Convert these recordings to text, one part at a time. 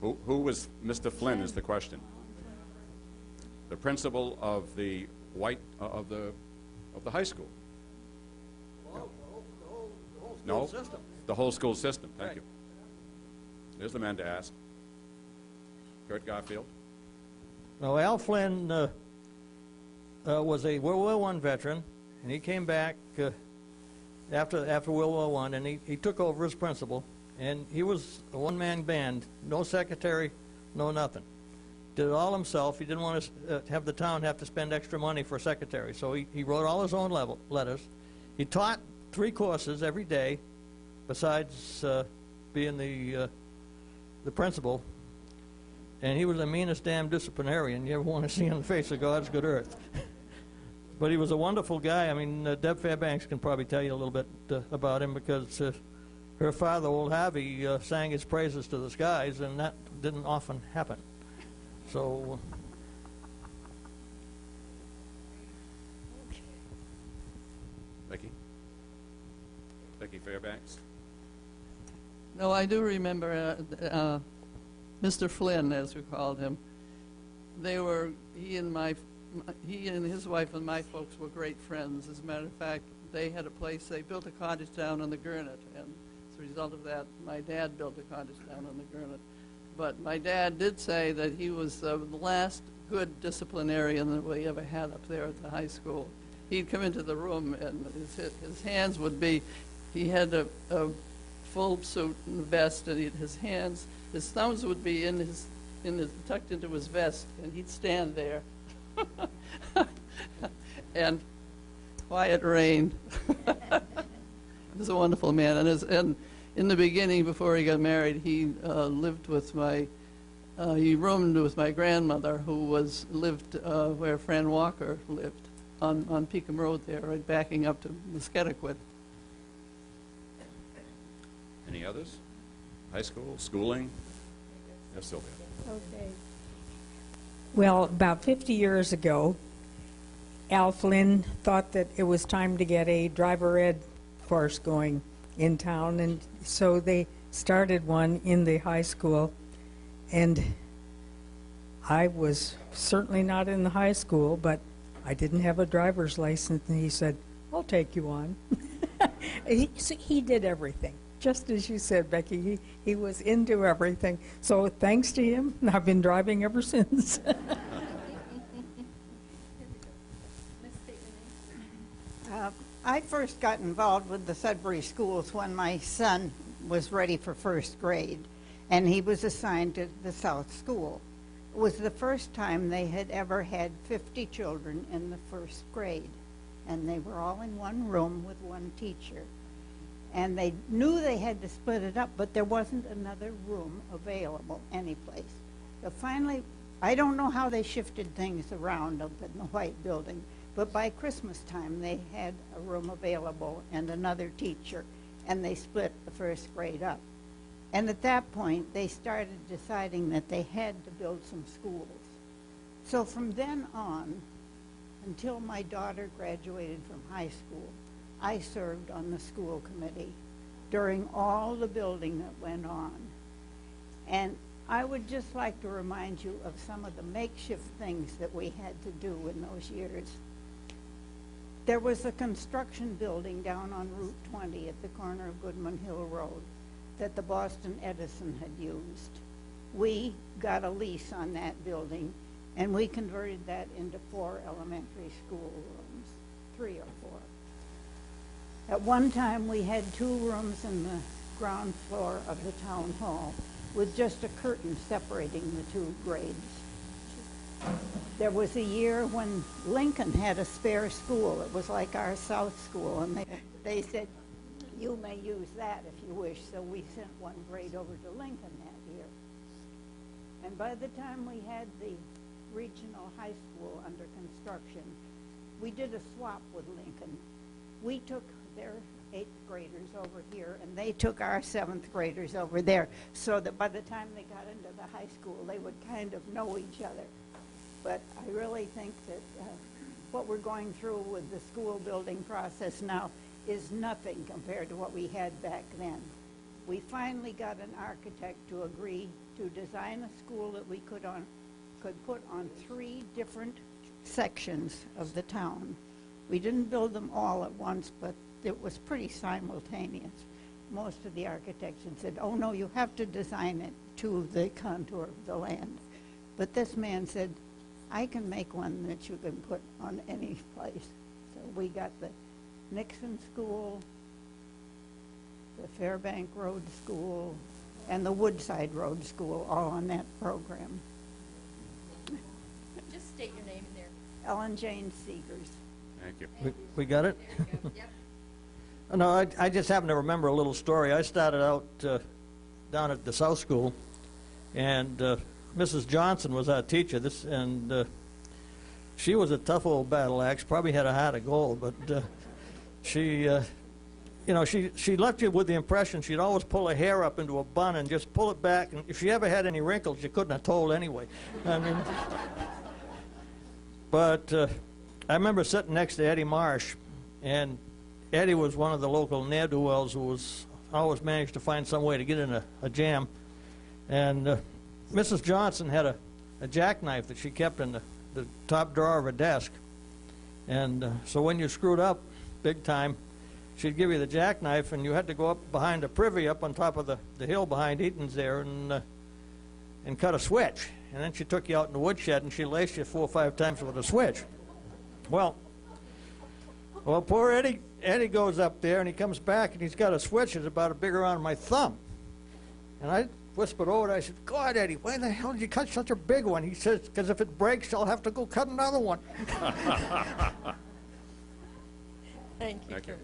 Who was Mr. Flynn is the question. The principal of the of the high school. Well, the whole No, school system. the whole school system. Thank Right. you. There's the man to ask. Kurt Garfield. No, Al Flynn was a World War I veteran, and he came back after World War I, and he took over as principal, and he was a one-man band, no secretary, no nothing. Did it all himself. He didn't want to have the town have to spend extra money for a secretary, so he wrote all his own letters. He taught 3 courses every day, besides being the principal. And he was the meanest damn disciplinarian you ever want to see on the face of God's good earth. But he was a wonderful guy. I mean, Deb Fairbanks can probably tell you a little bit about him, because her father, old Harvey, sang his praises to the skies, and that didn't often happen. So, Becky Fairbanks. No, I do remember Mr. Flynn, as we called him. He and his wife and my folks were great friends. As a matter of fact, they had a place, they built a cottage down on the Gurnet, and as a result of that, my dad built a cottage down on the Gurnet. But my dad did say that he was the last good disciplinarian that we ever had up there at the high school. He'd come into the room, and his hands would be, he had a full suit and vest, and his thumbs would be tucked into his vest, and he'd stand there. And quiet rain. He was a wonderful man, and in the beginning, before he got married, he roomed with my grandmother, who lived where Fran Walker lived, on Pekin Road there, right backing up to Musketequid. Any others? High school, schooling? Yes, Sylvia. Okay. Well, about 50 years ago, Al Flynn thought that it was time to get a driver ed course going in town, and so they started one in the high school. And I was certainly not in the high school, but I didn't have a driver's license, and he said, "I'll take you on." He did everything. Just as you said, Becky, he was into everything. So thanks to him, I've been driving ever since. I first got involved with the Sudbury schools when my son was ready for first grade, and he was assigned to the South School. It was the first time they had ever had 50 children in the first grade, and they were all in one room with one teacher. And they knew they had to split it up, but there wasn't another room available anyplace. So finally, I don't know how they shifted things around up in the White Building, but by Christmas time, they had a room available and another teacher, and they split the first grade up. And at that point, they started deciding that they had to build some schools. So from then on, until my daughter graduated from high school, I served on the school committee during all the building that went on. And I would just like to remind you of some of the makeshift things that we had to do in those years. There was a construction building down on Route 20 at the corner of Goodman Hill Road that the Boston Edison had used. We got a lease on that building, and we converted that into 4 elementary school rooms, 3 or 4. At one time, we had 2 rooms in the ground floor of the town hall with just a curtain separating the 2 grades. There was a year when Lincoln had a spare school. It was like our South School, and they said, "You may use that if you wish," so we sent 1 grade over to Lincoln that year. And by the time we had the regional high school under construction, we did a swap with Lincoln. We took their 8th graders over here, and they took our 7th graders over there, so that by the time they got into the high school, they would kind of know each other. But I really think that what we're going through with the school building process now is nothing compared to what we had back then. We finally got an architect to agree to design a school that we could put on 3 different sections of the town. We didn't build them all at once, but it was pretty simultaneous. Most of the architects had said, oh no, you have to design it to the contour of the land. But this man said, I can make one that you can put on any place. So we got the Nixon School, the Fairbank Road School, and the Woodside Road School, all on that program. Just state your name in there. Ellen Jane Seegers. Thank you. We got it? There you go. Yep. No, I just happen to remember a little story. I started out down at the South School, and Mrs. Johnson was our teacher. She was a tough old battle axe. Probably had a heart of gold, but she left you with the impression she'd always pull her hair up into a bun and just pull it back. And if she ever had any wrinkles, you couldn't have told anyway. I mean, but I remember sitting next to Eddie Marsh, and Eddie was one of the local ne'er-do-wells who was always managed to find some way to get in a jam. And Mrs. Johnson had a jackknife that she kept in the top drawer of her desk. And so when you screwed up big time, she'd give you the jackknife, and you had to go up behind the privy up on top of the hill behind Eaton's there and cut a switch. And then she took you out in the woodshed, and she laced you 4 or 5 times with a switch. Well, poor Eddie goes up there, and he comes back, and he's got a switch that's about as big around my thumb. And I whispered over there, I said, God, Eddie, why the hell did you cut such a big one? He says, because if it breaks, I'll have to go cut another one. Thank you. Thank you.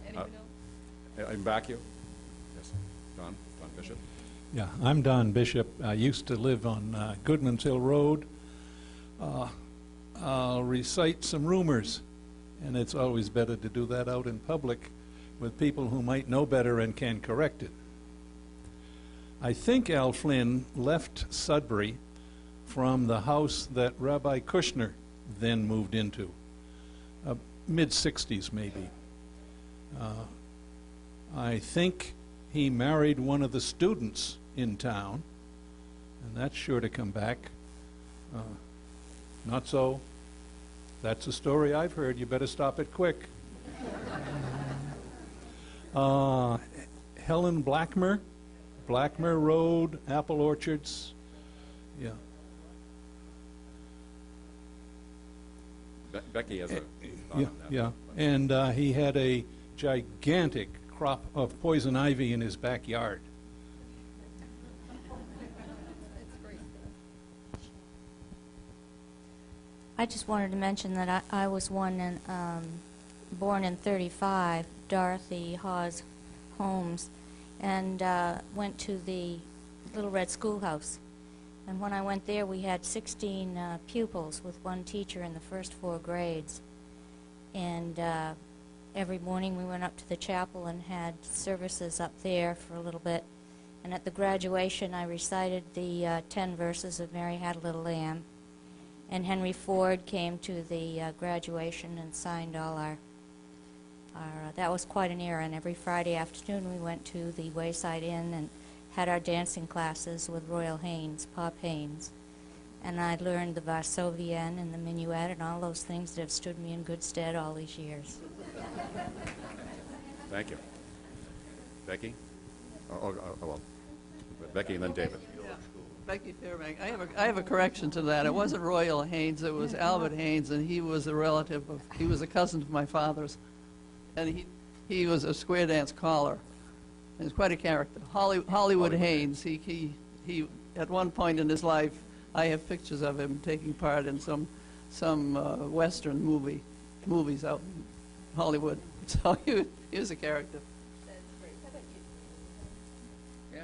Anyone else? In back you? Yes. Don Bishop. Yeah, I'm Don Bishop. I used to live on Goodman's Hill Road. I'll recite some rumors, and it's always better to do that out in public with people who might know better and can correct it. I think Al Flynn left Sudbury from the house that Rabbi Kushner then moved into, mid-60s maybe. I think he married one of the students in town, and that's sure to come back. Not so. That's a story I've heard. You better stop it quick. Helen Blackmer Road, Apple Orchards. Yeah. Becky has a thought Yeah, on that. yeah. And he had a gigantic crop of poison ivy in his backyard. That's great. I just wanted to mention that I was one born in 35, Dorothy Hawes Holmes, and went to the Little Red Schoolhouse. And when I went there, we had 16 pupils with one teacher in the first 4 grades. And every morning we went up to the chapel and had services up there for a little bit. And at the graduation, I recited the 10 verses of Mary Had a Little Lamb. And Henry Ford came to the graduation and signed all our that was quite an era. And every Friday afternoon we went to the Wayside Inn and had our dancing classes with Royal Haynes, Pop Haynes. And I learned the Varsovienne and the minuet and all those things that have stood me in good stead all these years. Thank you. Becky? Well, Becky and then David. Becky Fairbank. I have a correction to that. It wasn't Royal Haynes. It was Albert Haynes, and he was a relative of. He was a cousin of my father's, and he was a square dance caller. He was quite a character. Hollywood Haynes. He at one point in his life, I have pictures of him taking part in some Western movies out in Hollywood. So he was a character. That's great. How about you?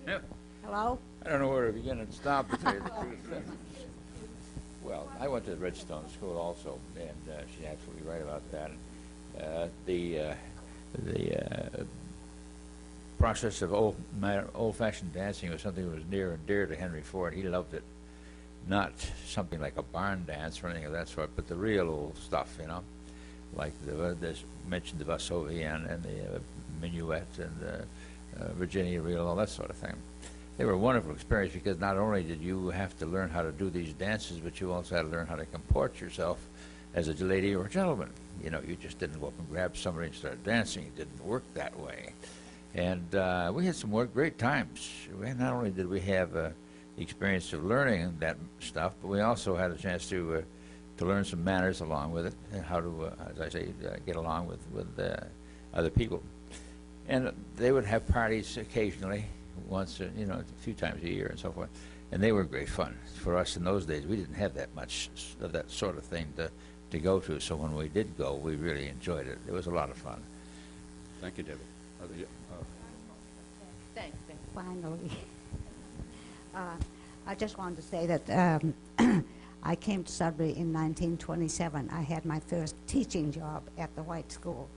Yeah. Hello? I don't know where to begin and stop, to tell you the truth. Well, I went to the Redstone School also, and she's absolutely right about that. The process of old-fashioned dancing was something that was near and dear to Henry Ford. He loved it. Not something like a barn dance or anything of that sort, but the real old stuff, you know, like mentioned the Varsovienne and the minuet and the Virginia reel, all that sort of thing. they were a wonderful experience because not only did you have to learn how to do these dances, but you also had to learn how to comport yourself as a lady or a gentleman. You know, you just didn't go up and grab somebody and start dancing. It didn't work that way. And we had some more great times. Not only did we have the experience of learning that stuff, but we also had a chance to learn some manners along with it, and how to, as I say, get along with other people. And they would have parties occasionally, once, you know, a few times a year and so forth. And they were great fun. For us in those days, we didn't have that much of that sort of thing to go to. So when we did go, we really enjoyed it. It was a lot of fun. Thank you, David. Thanks. Finally. I just wanted to say that I came to Sudbury in 1927. I had my first teaching job at the White School.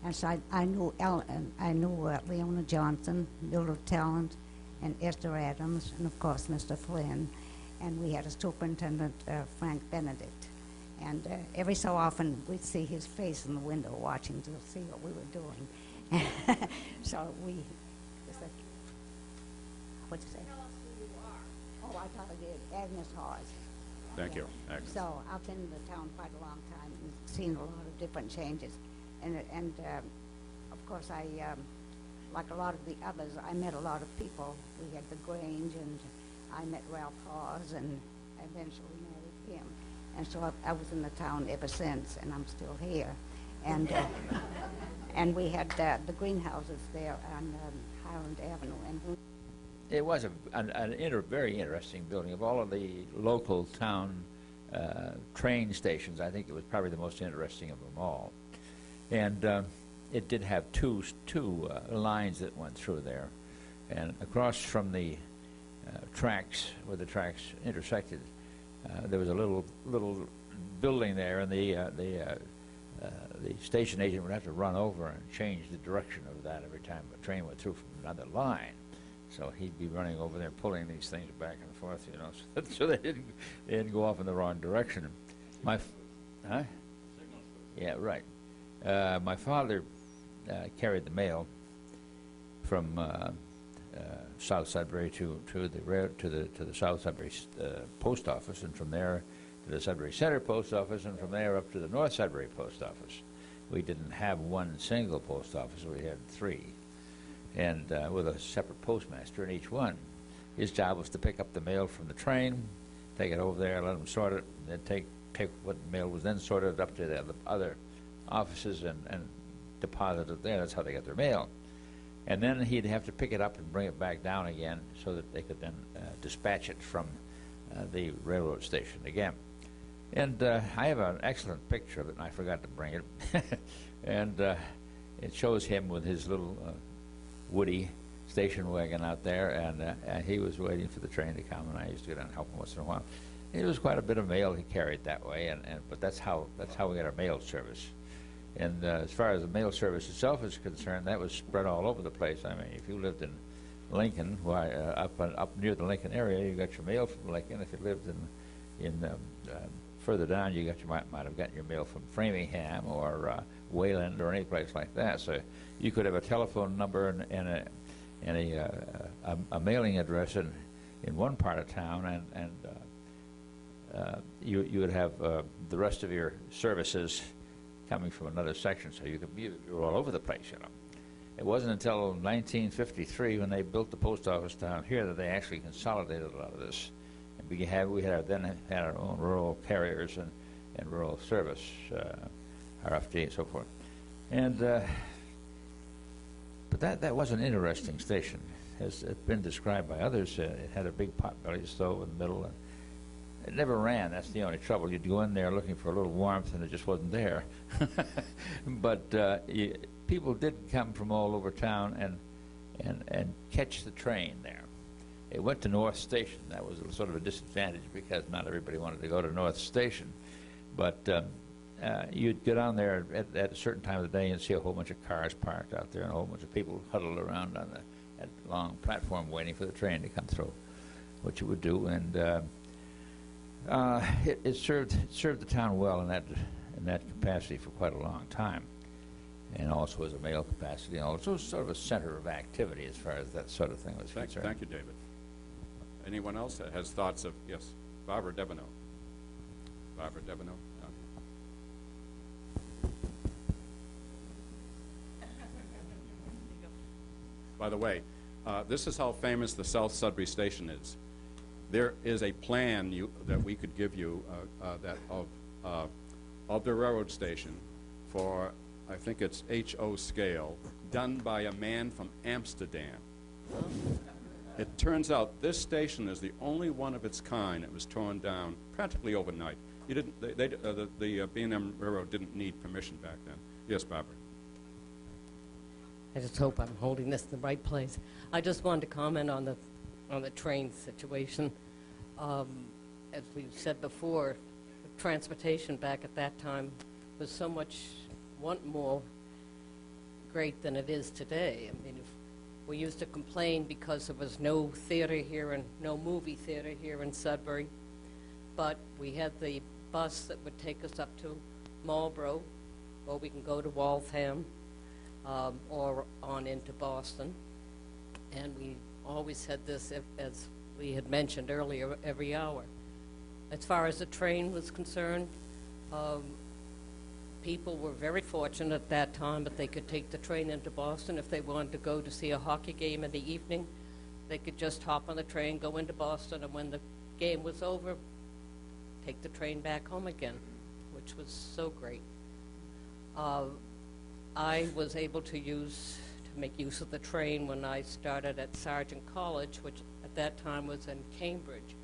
And so I knew Leona Johnson, Mildred Talent, and Esther Adams, and of course Mr. Flynn. And we had a superintendent, Frank Benedict. And every so often we'd see his face in the window watching to see what we were doing. So we said, what'd you say? Tell us who you are. Oh, I thought I did. Agnes Hawes. Thank you, Agnes. So I've been in the town quite a long time and seen a lot of different changes. And of course, I, like a lot of the others, I met a lot of people. We had the Grange, and I met Ralph Hawes, and eventually married him. And so I was in the town ever since, and I'm still here. And and we had the greenhouses there on Highland Avenue. And It was a very interesting building. Of all of the local town train stations, I think it was probably the most interesting of them all. And it did have two lines that went through there. And across from the tracks, where the tracks intersected, there was a little building there, and the station agent would have to run over and change the direction of that every time a train went through from another line. So he'd be running over there, pulling these things back and forth, you know, so they didn't go off in the wrong direction. Yeah, right. My father carried the mail from South Sudbury to the South Sudbury post office, and from there to the Sudbury Center post office, and from there up to the North Sudbury post office. We didn't have one single post office; we had three, and with a separate postmaster in each one. His job was to pick up the mail from the train, take it over there, let them sort it, and then take what mail was then sorted up to the other offices and deposit it there. That's how they got their mail. And then he'd have to pick it up and bring it back down again so that they could then dispatch it from the railroad station again. And I have an excellent picture of it, and I forgot to bring it. And it shows him with his little Woody station wagon out there, and he was waiting for the train to come, and I used to go down and help him once in a while. It was quite a bit of mail he carried that way, but that's how we got our mail service. And as far as the mail service itself is concerned, that was spread all over the place. I mean, if you lived in Lincoln, why up near the Lincoln area, you got your mail from Lincoln. If you lived in further down, you might have gotten your mail from Framingham or Wayland or any place like that. So you could have a telephone number and a mailing address in one part of town, and you would have the rest of your services coming from another section, so you were all over the place, you know. It wasn't until 1953 when they built the post office down here that they actually consolidated a lot of this. And we had our own rural carriers and rural service, RFD and so forth. And but that was an interesting station. As it's been described by others, it had a big pot-bellied stove in the middle. It never ran. That's the only trouble. You'd go in there looking for a little warmth, and it just wasn't there. But people did come from all over town and catch the train there. It went to North Station. That was sort of a disadvantage because not everybody wanted to go to North Station. But you'd get on there at a certain time of the day and see a whole bunch of cars parked out there and a whole bunch of people huddled around on that long platform waiting for the train to come through, which it would do. And it served the town well in that capacity for quite a long time, and also as a mail capacity, and also sort of a center of activity as far as that sort of thing was concerned. Thank you, David. Anyone else that has thoughts of, yes, Barbara Debenau. Barbara Debenau. By the way, this is how famous the South Sudbury Station is. There is a plan that we could give you of the railroad station for, I think it's HO scale, done by a man from Amsterdam. It turns out this station is the only one of its kind that was torn down practically overnight. You didn't, the B&M Railroad didn't need permission back then. Yes, Barbara. I just hope I'm holding this in the right place. I just wanted to comment on the train situation. As we've said before, transportation back at that time was so much more great than it is today. I mean, we used to complain because there was no theater here and no movie theater here in Sudbury, but we had the bus that would take us up to Marlborough, or we can go to Waltham, or on into Boston. And we always had this, as we had mentioned earlier, every hour. As far as the train was concerned, people were very fortunate at that time that they could take the train into Boston. If they wanted to go to see a hockey game in the evening, they could just hop on the train, go into Boston, and when the game was over, take the train back home again, which was so great. I was able to make use of the train when I started at Sargent College, which at that time was in Cambridge.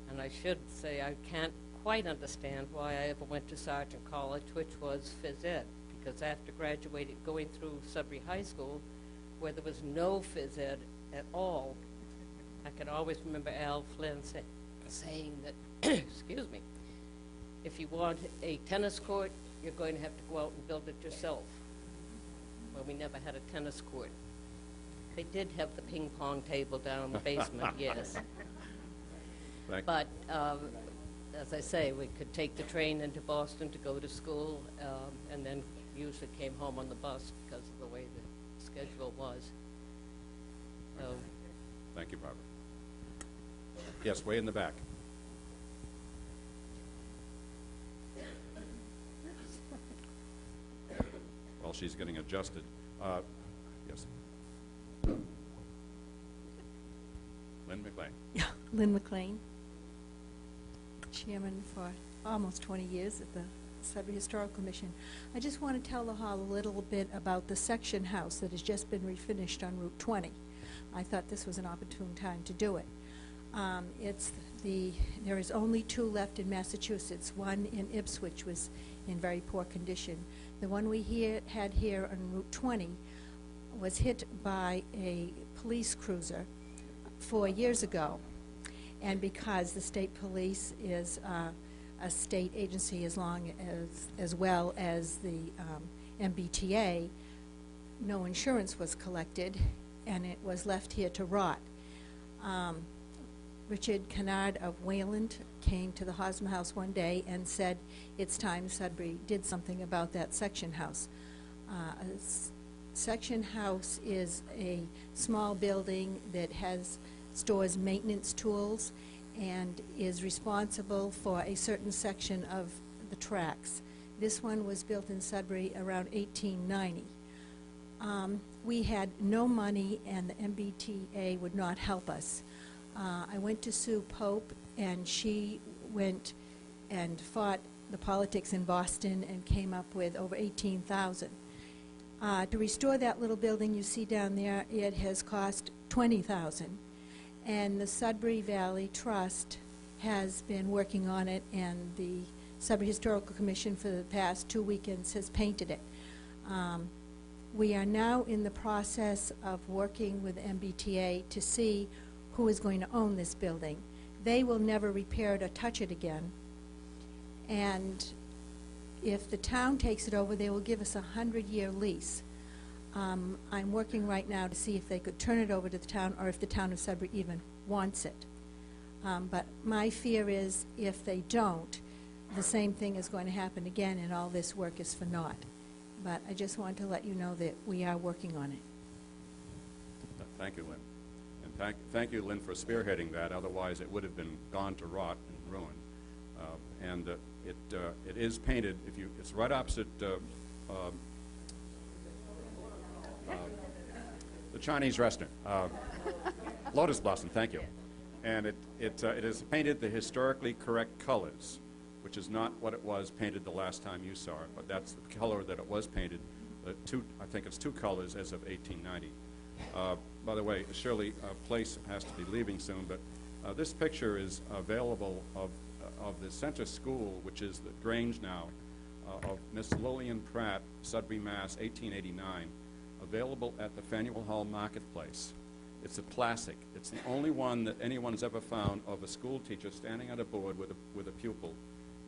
And I should say I can't quite understand why I ever went to Sargent College, which was phys ed, because after graduating, going through Sudbury High School, where there was no phys ed at all, I can always remember Al Flynn saying that, excuse me, if you want a tennis court, you're going to have to go out and build it yourself. Well, we never had a tennis court. They did have the ping pong table down in the basement, yes. But as I say, we could take the train into Boston to go to school, and then usually came home on the bus because of the way the schedule was. So. Thank you, Barbara. Yes, way in the back. While she's getting adjusted. Yes. Lynn McLean. Yeah, Lynn McLean, chairman for almost 20 years at the Sudbury Historical Commission. I just want to tell the hall a little bit about the section house that has just been refinished on Route 20. I thought this was an opportune time to do it. There is only 2 left in Massachusetts. One in Ipswich was in very poor condition. The one we had here on Route 20 was hit by a police cruiser 4 years ago. And because the state police is a state agency as well as the MBTA, no insurance was collected, and it was left here to rot. Richard Kennard of Wayland came to the Hosmer House one day and said, it's time Sudbury did something about that section house. Section house is a small building that stores maintenance tools and is responsible for a certain section of the tracks. This one was built in Sudbury around 1890. We had no money, and the MBTA would not help us. I went to Sue Pope, and she went and fought the politics in Boston and came up with over $18,000. To restore that little building you see down there, it has cost $20,000. And the Sudbury Valley Trust has been working on it, and the Sudbury Historical Commission for the past 2 weekends has painted it. We are now in the process of working with MBTA to see who is going to own this building. They will never repair it or touch it again. And if the town takes it over, they will give us a 100-year lease. I'm working right now to see if they could turn it over to the town, or if the town of Sudbury even wants it. But my fear is if they don't, the same thing is going to happen again, and all this work is for naught. But I just want to let you know that we are working on it. Thank you, Lynn. And Thank you, Lynn, for spearheading that. Otherwise, it would have been gone to rot and ruined. It is painted. It's right opposite the Chinese restaurant, Lotus Blossom. Thank you. And it is painted the historically correct colors, which is not what it was painted the last time you saw it, but that's the color that it was painted. I think it's two colors as of 1890. By the way, Shirley Place has to be leaving soon, but this picture is available of the center school, which is the Grange now, of Miss Lillian Pratt, Sudbury, Mass., 1889, available at the Faneuil Hall Marketplace. It's a classic. It's the only one that anyone's ever found of a school teacher standing on a board with a pupil,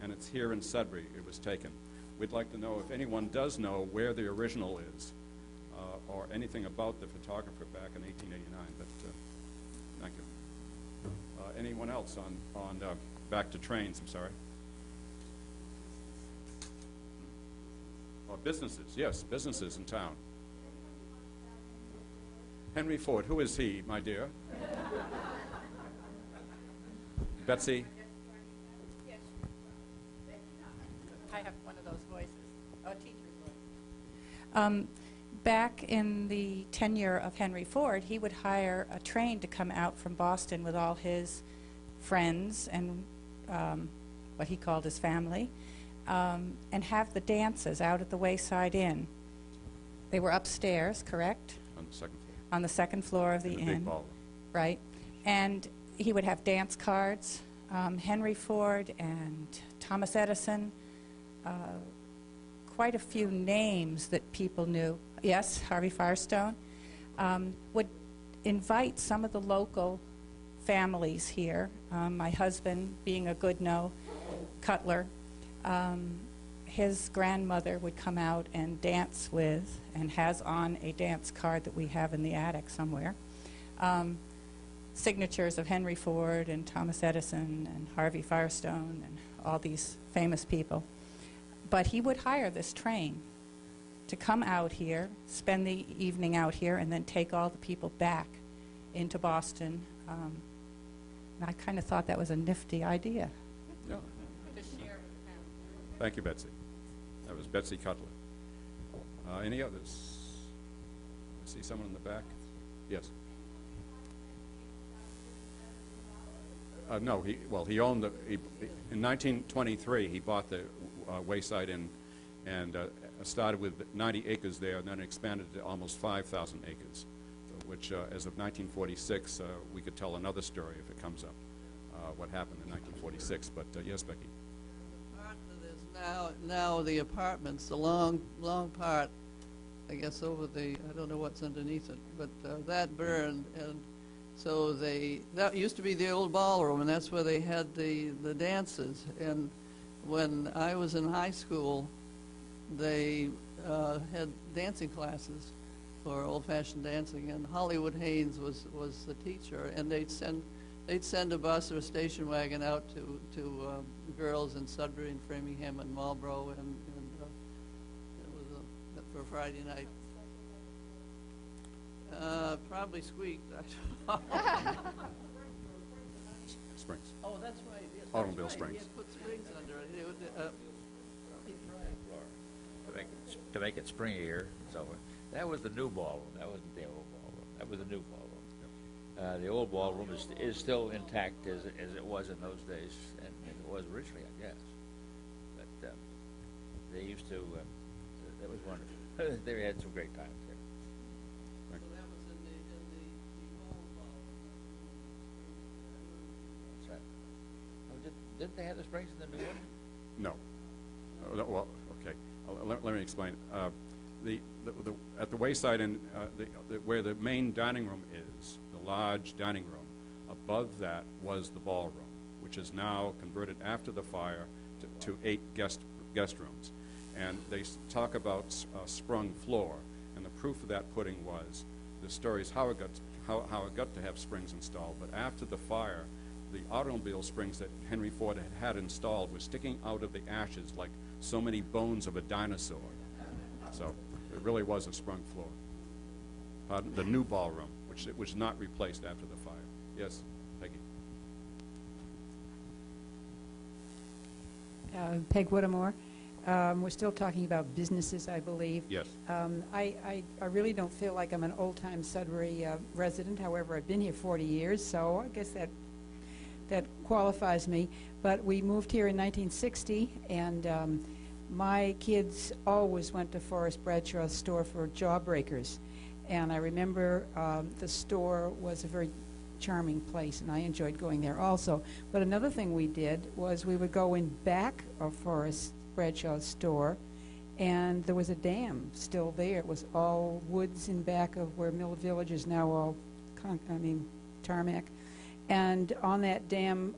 and it's here in Sudbury. It was taken. We'd like to know if anyone does know where the original is, or anything about the photographer back in 1889. But thank you. Anyone else on back to trains? I'm sorry. Or businesses? Yes, businesses in town. Henry Ford. Who is he, my dear? Betsy. I have one of those voices, a teacher's voice. Back in the tenure of Henry Ford, he would hire a train to come out from Boston with all his friends and what he called his family, and have the dances out at the Wayside Inn. They were upstairs, correct? On the second floor. On the second floor of the inn. Big ballroom. Right. And he would have dance cards. Henry Ford and Thomas Edison, quite a few names that people knew. Yes, Harvey Firestone, would invite some of the local families here. My husband, being a Goodnow cutler, his grandmother would come out and dance with, and has on a dance card that we have in the attic somewhere, signatures of Henry Ford and Thomas Edison and Harvey Firestone and all these famous people. But he would hire this train to come out here, spend the evening out here, and then take all the people back into Boston. And I kind of thought that was a nifty idea. Yeah. Thank you, Betsy. That was Betsy Cutler. Any others? I see someone in the back. Yes. No, he owned in 1923, he bought the Wayside Inn and started with 90 acres there, and then expanded to almost 5,000 acres, which as of 1946, we could tell another story if it comes up, what happened in 1946. But yes, Becky. The part that is now the apartments, the long part, I guess over I don't know what's underneath it, but that burned, and so that used to be the old ballroom, and that's where they had the dances. And when I was in high school, they had dancing classes for old-fashioned dancing, and Hollywood Haynes was the teacher, and they'd send a bus or a station wagon out to girls in Sudbury and Framingham and Marlborough, and it was for Friday night. Probably squeaked. Springs. Oh, that's right. Yes, Automobile that's right. springs. He had put springs under it. To make it springier. So that was the new ballroom. That wasn't the old ballroom. That was the new ballroom. The old ballroom is still intact as it was in those days, and it was originally, I guess. But they used to. That was wonderful. They had some great times there. So that was in the old ballroom. What's that? Oh, didn't they have the springs in the new one? No. Well, okay. Let me explain. At the Wayside Inn, where the main dining room is, the large dining room, above that was the ballroom, which is now converted after the fire to 8 guest rooms. And they talk about a sprung floor, and the proof of that pudding was the story is how it got to have springs installed. But after the fire, the automobile springs that Henry Ford had installed were sticking out of the ashes like so many bones of a dinosaur. So it really was a sprung floor. The new ballroom, which was not replaced after the fire. Yes, Peggy. Peg Whittemore. We're still talking about businesses, I believe. Yes. I really don't feel like I'm an old-time Sudbury resident. However, I've been here 40 years, so I guess that qualifies me. But we moved here in 1960, and my kids always went to Forrest Bradshaw's store for jawbreakers. And I remember the store was a very charming place, and I enjoyed going there also. But another thing we did was we would go in back of Forrest Bradshaw's store, and there was a dam still there. It was all woods in back of where Mill Village is now all, tarmac. And on that dam,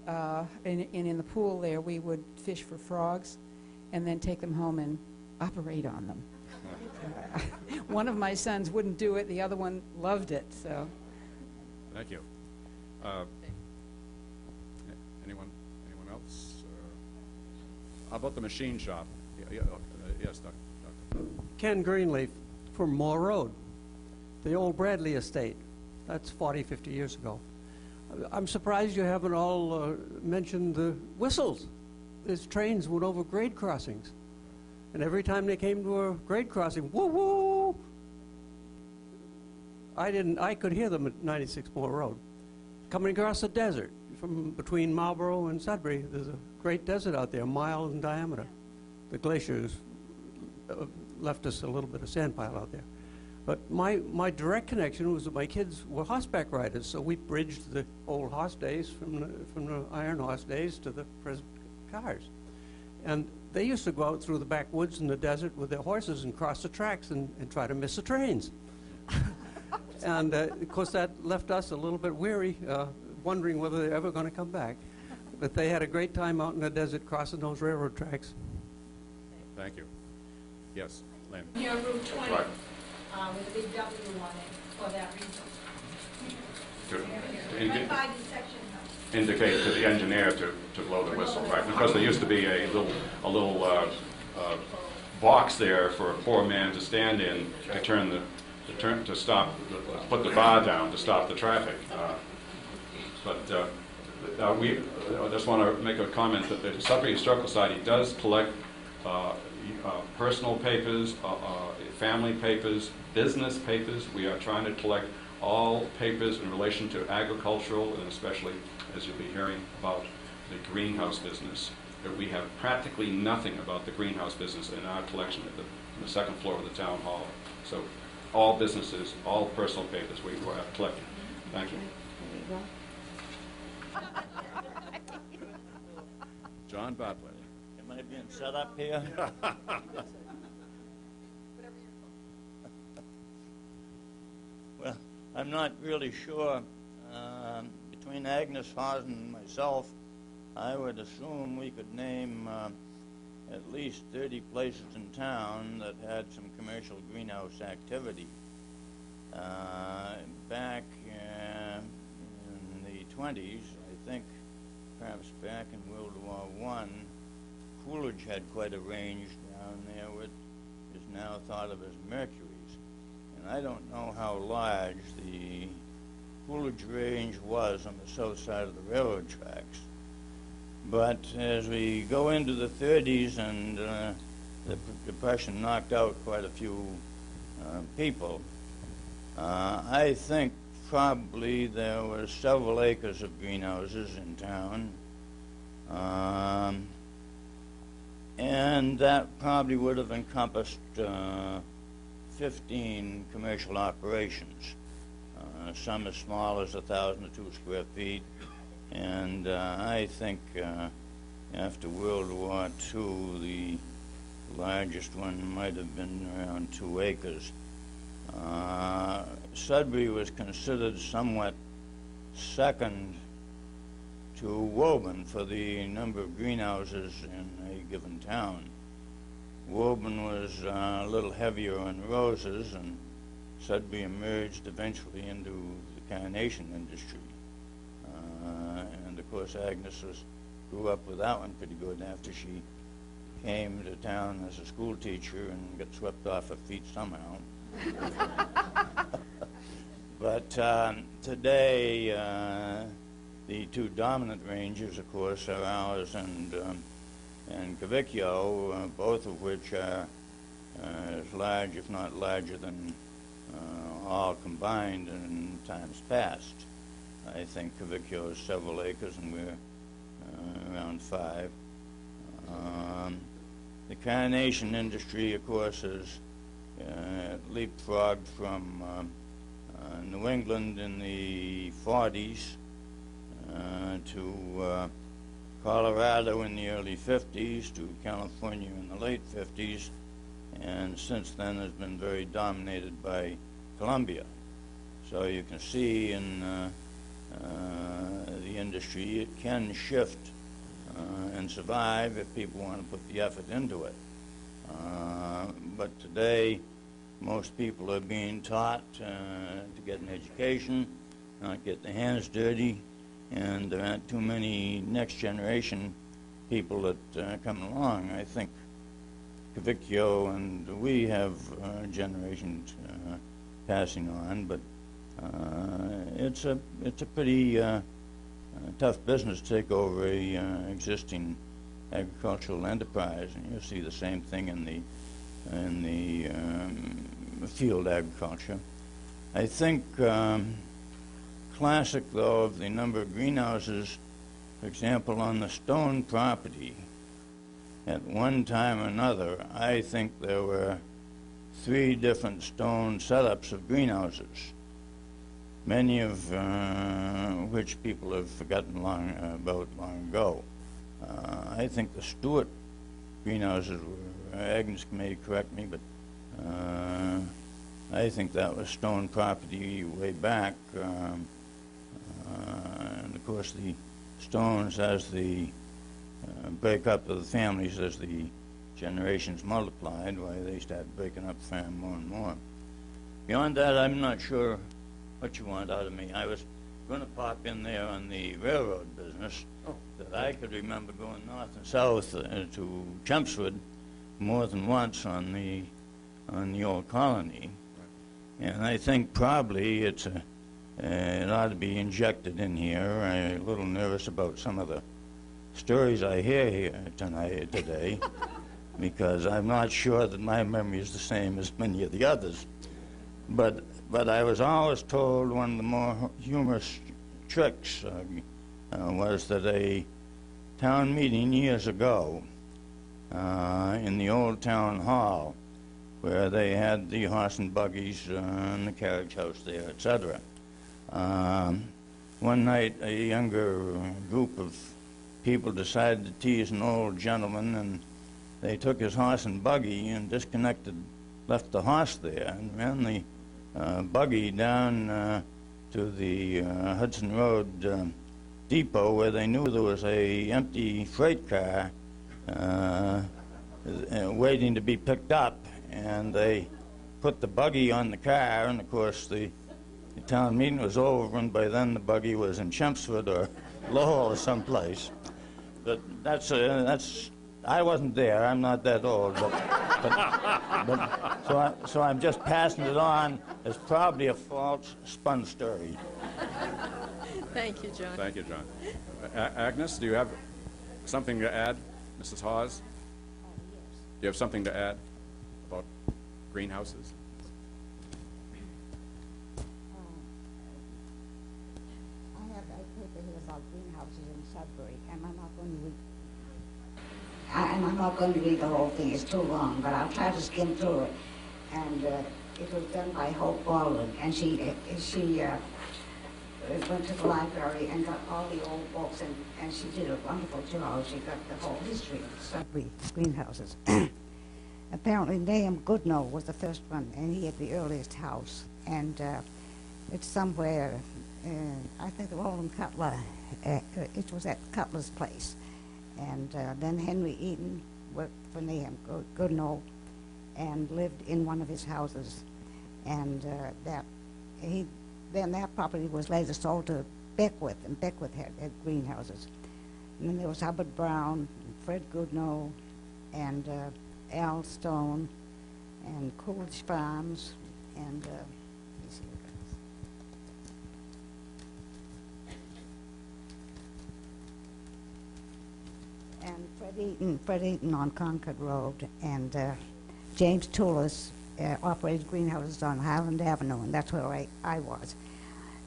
and in the pool there, we would fish for frogs and then take them home and operate on them. One of my sons wouldn't do it, the other one loved it, so. Thank you. Anyone else? How about the machine shop? Yes, Doctor. Ken Greenleaf from Moore Road, the old Bradley estate. That's 40, 50 years ago. I'm surprised you haven't all mentioned the whistles. These trains went over grade crossings. And every time they came to a grade crossing, woo woo! I could hear them at 96 Moore Road. Coming across the desert from between Marlborough and Sudbury, there's a great desert out there, a mile in diameter. The glaciers left us a little bit of sand pile out there. But my direct connection was that my kids were horseback riders, so we bridged the old horse days from the iron horse days to the present cars. And they used to go out through the backwoods in the desert with their horses and cross the tracks and try to miss the trains. And of course that left us a little bit weary, wondering whether they're ever going to come back. But they had a great time out in the desert crossing those railroad tracks. Thank you. Yes, Lynn. Near Route 20, Right. With a big W on it for that reason. Indi- Right by the section. indicate to the engineer to blow the whistle, right? Because there used to be a little box there for a poor man to stand in to stop, put the bar down to stop the traffic. We just want to make a comment that the Sudbury Historical Society does collect personal papers, family papers, business papers. We are trying to collect all papers in relation to agricultural, and especially, as you'll be hearing, about the greenhouse business. We have practically nothing about the greenhouse business in our collection on the second floor of the town hall. So all businesses, all personal papers we are collecting. Thank you. John Bartlett. Am I being set up here? Well, I'm not really sure. Between Agnes Hawes and myself, I would assume we could name at least 30 places in town that had some commercial greenhouse activity. Back in the 20s, I think, perhaps back in World War I, Coolidge had quite a range down there, which is now thought of as Mercury's. And I don't know how large the Coolidge range was on the south side of the railroad tracks. But as we go into the 30s and the Depression knocked out quite a few people, I think probably there were several acres of greenhouses in town. And that probably would have encompassed 15 commercial operations, some as small as 1,002 square feet. And I think after World War II, the largest one might have been around 2 acres. Sudbury was considered somewhat second to Woburn for the number of greenhouses in a given town. Woburn was a little heavier on roses, and Sudbury emerged eventually into the carnation industry. And of course Agnes grew up with that one pretty good after she came to town as a school teacher and got swept off her feet somehow. But today, the two dominant ranges, of course, are ours and Cavicchio, both of which are as large, if not larger than all combined in times past. I think Cavicchio is several acres and we're around 5. The carnation industry, of course, has leapfrogged from New England in the 40s to Colorado in the early 50s, to California in the late 50s, and since then has been very dominated by Colombia. So you can see in the industry it can shift and survive if people want to put the effort into it. But today, most people are being taught to get an education, not get their hands dirty, and there aren't too many next generation people that come along. I think Cavicchio and we have generations passing on, but it's a pretty tough business to take over a existing agricultural enterprise, and you'll see the same thing in the field agriculture. I think classic, though, of the number of greenhouses, for example, on the Stone property, at one time or another, I think there were 3 different Stone setups of greenhouses, many of which people have forgotten about long ago. I think the Stewart greenhouses were, Agnes may correct me, but I think that was Stone property way back. And of course the Stones, as the breakup of the families, as the generations multiplied, why they started breaking up farm more and more. Beyond that, I'm not sure what you want out of me. I was going to pop in there on the railroad business. That I could remember going north and south to Chelmsford more than once on the old colony, and I think probably it ought to be injected in here. I'm a little nervous about some of the stories I hear here today, because I'm not sure that my memory is the same as many of the others. But I was always told one of the more humorous tricks was that a town meeting years ago in the old town hall, where they had the horse and buggies and the carriage house there, etc. One night, a younger group of people decided to tease an old gentleman, and they took his horse and buggy and left the horse there, and ran the buggy down to the Hudson Road depot, where they knew there was a empty freight car waiting to be picked up, and they put the buggy on the car, and of course the town meeting was over, and by then the buggy was in Chelmsford or Lowell or someplace. But that's I wasn't there. I'm not that old, so I'm just passing it on as probably a false spun story. Thank you, John. Thank you, John. Agnes, do you have something to add? Mrs. Hawes? Do you have something to add about greenhouses? I have a paper here about greenhouses in Sudbury, and I'm not going to read the whole thing. It's too long, but I'll try to skim through it. And it was done by Hope Baldwin, and she went to the library and got all the old books, and she did a wonderful job. She got the whole history of Sudbury greenhouses. Apparently, Nahum Goodnow was the first one, and he had the earliest house. And it's somewhere, I think the Roland Cutler, it was at Cutler's place. And then Henry Eaton worked for Nahum Goodnow and lived in one of his houses. And then that property was later sold to Beckwith, and Beckwith had greenhouses. And then there was Hubbard Brown, and Fred Goodnow, and Al Stone, and Coolidge Farms, and and Fred Eaton on Concord Road, and James Toulis operated greenhouses on Highland Avenue, and that's where I was.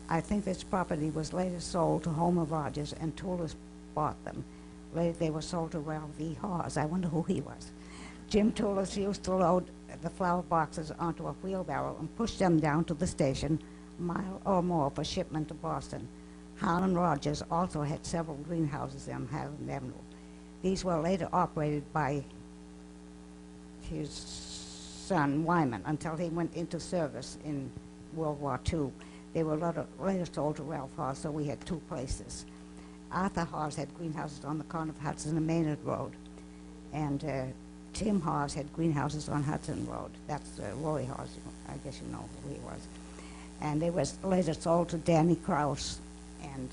I think this property was later sold to Homer Rogers, and Toulis bought them. Later they were sold to Ralph V. Hawes. I wonder who he was. Jim Toulis used to load the flower boxes onto a wheelbarrow and push them down to the station, a mile or more for shipment to Boston. Harlan Rogers also had several greenhouses on Highland Avenue. These were later operated by his son, Wyman, until he went into service in World War II. They were later sold to Ralph Hawes, so we had two places. Arthur Hawes had greenhouses on the corner of Hudson and Maynard Road, and Tim Hawes had greenhouses on Hudson Road. That's Roy Hawes, I guess you know who he was. And they were later sold to Danny Krause, and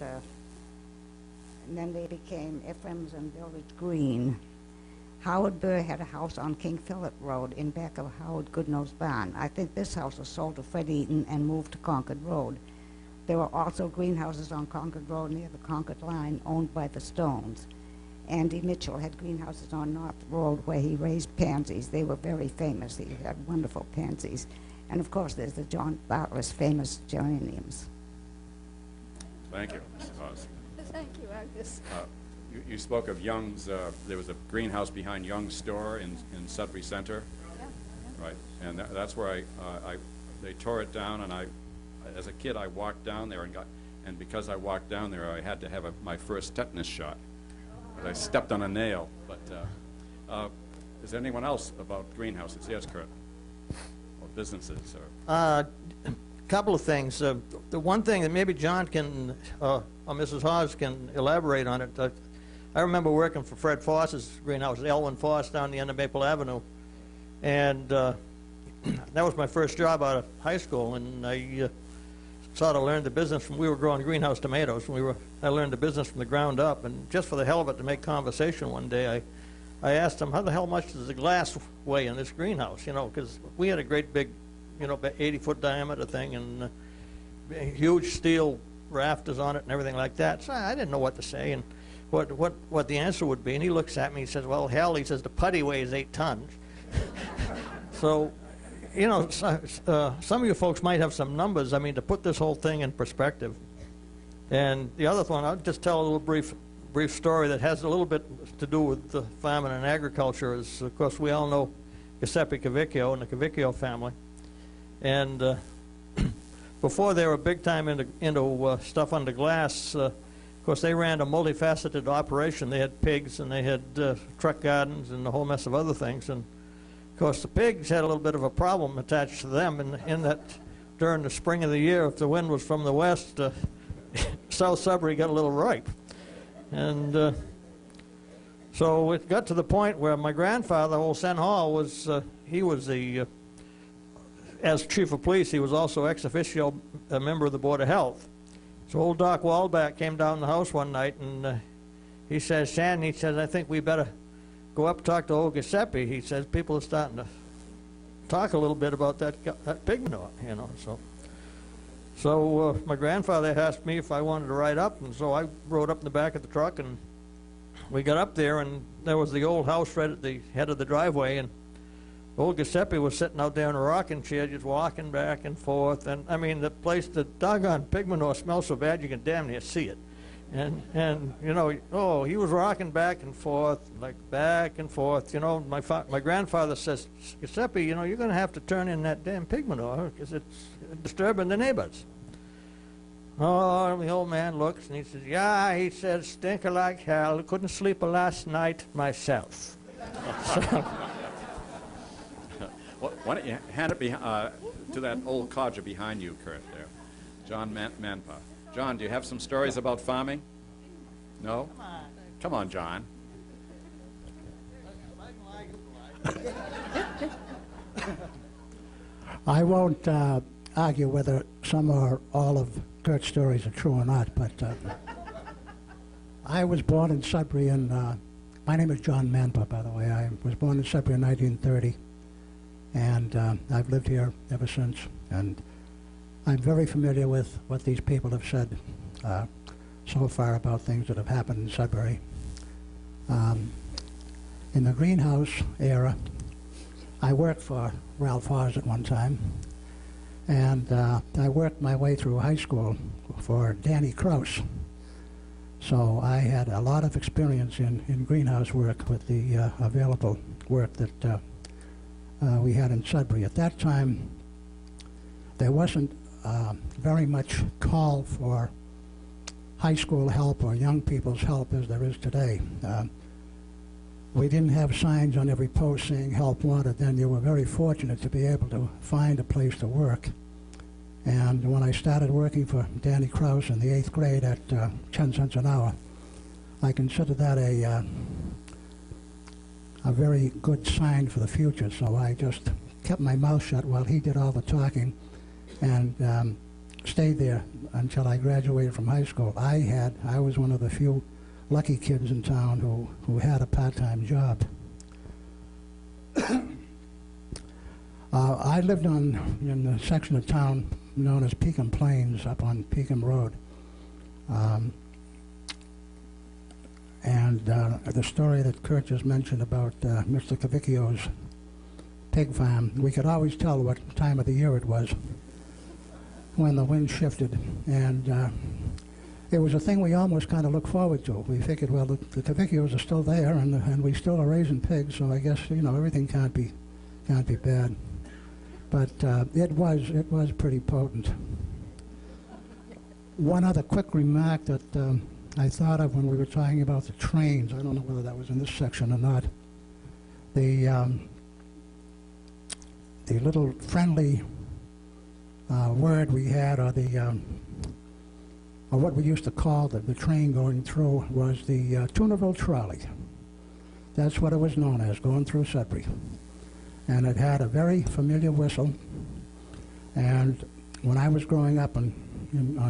then they became Ephraim's and Village Green. Howard Burr had a house on King Philip Road in back of Howard Goodno's barn. I think this house was sold to Fred Eaton and moved to Concord Road. There were also greenhouses on Concord Road near the Concord line owned by the Stones. Andy Mitchell had greenhouses on North Road where he raised pansies. They were very famous. He had wonderful pansies. And of course, there's the John Bartless famous geraniums. Thank you, Mrs. Hawes. Thank you, Agnes. You spoke of Young's, there was a greenhouse behind Young's store in Sudbury Center. Yeah. Right, and that's where they tore it down, and as a kid, I walked down there and because I walked down there, I had to have my first tetanus shot. But I stepped on a nail. But is there anyone else about greenhouses? Yes, Kurt. Or businesses? Or A couple of things. The one thing that maybe John can, or Mrs. Hawes can elaborate on it. I remember working for Fred Foss's greenhouse, Elwin Foss, down the end of Maple Avenue. And that was my first job out of high school, and I sort of learned the business we were growing greenhouse tomatoes. I learned the business from the ground up, and just for the hell of it, to make conversation one day, I asked him, how the hell much does the glass weigh in this greenhouse? You know, because we had a great big, 80-foot diameter thing, and huge steel rafters on it and everything like that. So I didn't know what to say and what the answer would be. And he looks at me, he says, well, hell, he says, the putty weighs 8 tons. So, some of you folks might have some numbers, to put this whole thing in perspective. And the other one, I'll just tell a little brief story that has a little bit to do with the farming and agriculture. Is, of course, we all know Giuseppe Cavicchio and the Cavicchio family. And before they were big time into stuff under glass, of course, they ran a multifaceted operation. They had pigs, and they had truck gardens and a whole mess of other things. And of course, the pigs had a little bit of a problem attached to them in that during the spring of the year, if the wind was from the west, South Sudbury got a little ripe. And so it got to the point where my grandfather, old Sen Hall, he was as chief of police, he was also ex officio a member of the Board of Health. So old Doc Waldback came down the house one night, and he says, Shan, he says, I think we better go up and talk to old Giuseppe. He says, people are starting to talk a little bit about that pig manure, So my grandfather asked me if I wanted to ride up, and so I rode up in the back of the truck, and we got up there, and there was the old house right at the head of the driveway, and old Giuseppe was sitting out there in a rocking chair just walking back and forth, and the place, the doggone pig manure smells so bad you can damn near see it. And he was rocking back and forth, like back and forth. My grandfather says, Giuseppe, you're going to have to turn in that damn pig manure because it's disturbing the neighbors. Oh, the old man looks and he says, yeah, he says, stinker like hell. Couldn't sleep last night myself. Well, why don't you hand it to that old codger behind you, Kurt, there, John Manpa. John, do you have some stories about farming? No? Come on, John. I won't argue whether some or all of Kurt's stories are true or not, but I was born in Sudbury, and my name is John Manpa, by the way. I was born in Sudbury in 1930, and I've lived here ever since, and I'm very familiar with what these people have said so far about things that have happened in Sudbury. In the greenhouse era, I worked for Ralph Haas at one time, and I worked my way through high school for Danny Krause. So I had a lot of experience in greenhouse work with the available work that we had in Sudbury. At that time, there wasn't very much call for high school help or young people's help as there is today. We didn't have signs on every post saying help wanted. Then you were very fortunate to be able to find a place to work. And when I started working for Danny Krause in the 8th grade at 10 cents an hour, I considered that a very good sign for the future. So I just kept my mouth shut while he did all the talking, and stayed there until I graduated from high school. I was one of the few lucky kids in town who had a part-time job. I lived in the section of town known as Pekin Plains, up on Pekin Road. And the story that Kurt just mentioned about Mr. Cavicchio's pig farm, we could always tell what time of the year it was when the wind shifted. And it was a thing we almost kind of looked forward to. We figured, well, the Cavicchios are still there, and we still are raising pigs, so I guess, you know, everything can't be bad. But it was pretty potent. One other quick remark that I thought of when we were talking about the trains, I don't know whether that was in this section or not, the little friendly word we had, or what we used to call the train going through, was the Toonerville trolley. That's what it was known as, going through Sudbury. And it had a very familiar whistle. And when I was growing up on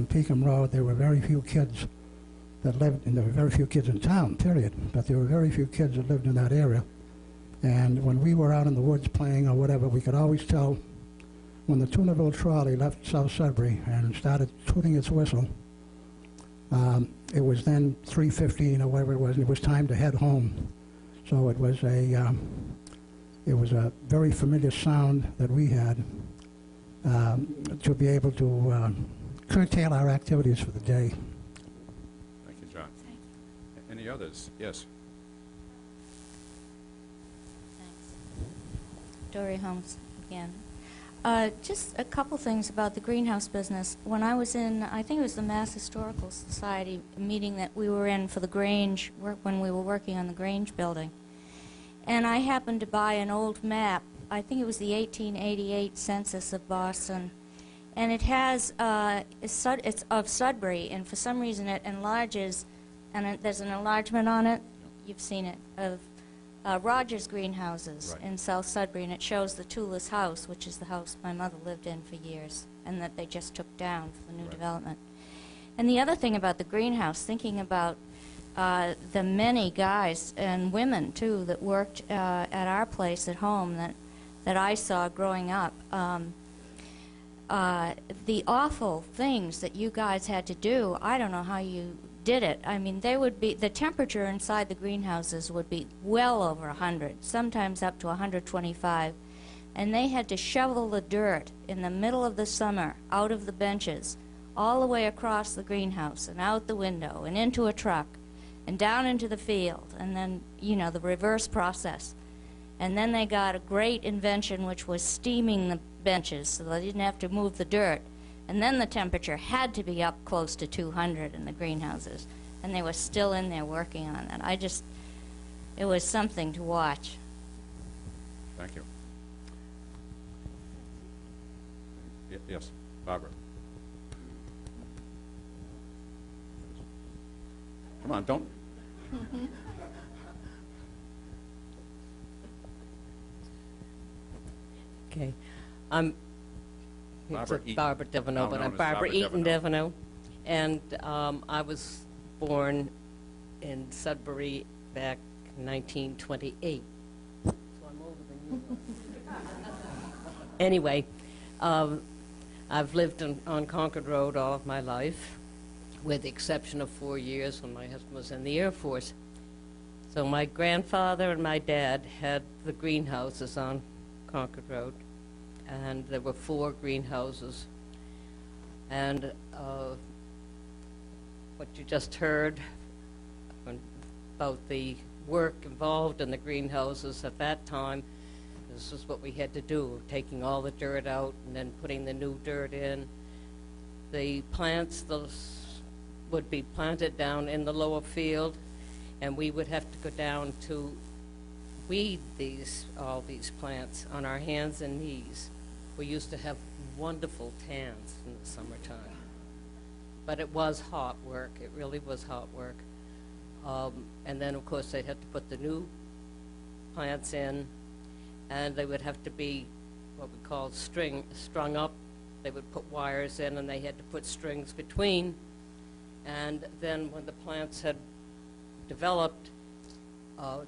Pekin Road, there were very few kids that lived, and there were very few kids in town, period. But there were very few kids that lived in that area. And when we were out in the woods playing or whatever, we could always tell when the Toonerville trolley left South Sudbury and started tooting its whistle. It was then 3:15 or whatever it was, and it was time to head home. So it was a very familiar sound that we had to be able to curtail our activities for the day. Thank you, John. Any others? Yes. Thanks. Dory Holmes again. Just a couple things about the greenhouse business. When I was in, I think it was the Mass Historical Society meeting that we were in for the Grange, when we were working on the Grange building. And I happened to buy an old map. I think it was the 1888 census of Boston. And it has, it's of Sudbury, and for some reason it enlarges, and there's an enlargement on it, you've seen it, of Rogers Greenhouses in South Sudbury, and it shows the Toulis house, which is the house my mother lived in for years, and that they just took down for the new development. And the other thing about the greenhouse, thinking about the many guys and women, too, that worked at our place at home that I saw growing up, the awful things that you guys had to do, I don't know how you did it. I mean, the temperature inside the greenhouses would be well over 100, sometimes up to 125, and they had to shovel the dirt in the middle of the summer out of the benches all the way across the greenhouse and out the window and into a truck and down into the field, and then, you know, the reverse process. And then they got a great invention, which was steaming the benches so they didn't have to move the dirt. And then the temperature had to be up close to 200 in the greenhouses, and they were still in there working on that. It was something to watch. Thank you. Yes, Barbara. Come on, don't. Okay. I'm Barbara Devoneau, but I'm Barbara Eaton Devoneau. And I was born in Sudbury back in 1928. So I'm older than you. Anyway, I've lived on Concord Road all of my life, with the exception of 4 years when my husband was in the Air Force. So my grandfather and my dad had the greenhouses on Concord Road, and there were 4 greenhouses. And what you just heard about the work involved in the greenhouses at that time, this is what we had to do, taking all the dirt out and then putting the new dirt in. The plants would be planted down in the lower field, and we would have to go down to weed all these plants on our hands and knees. We used to have wonderful tans in the summertime. But it was hot work. It really was hot work. And then, of course, they'd have to put the new plants in, and they would have to be what we call strung up. They would put wires in, and they had to put strings between. And then when the plants had developed,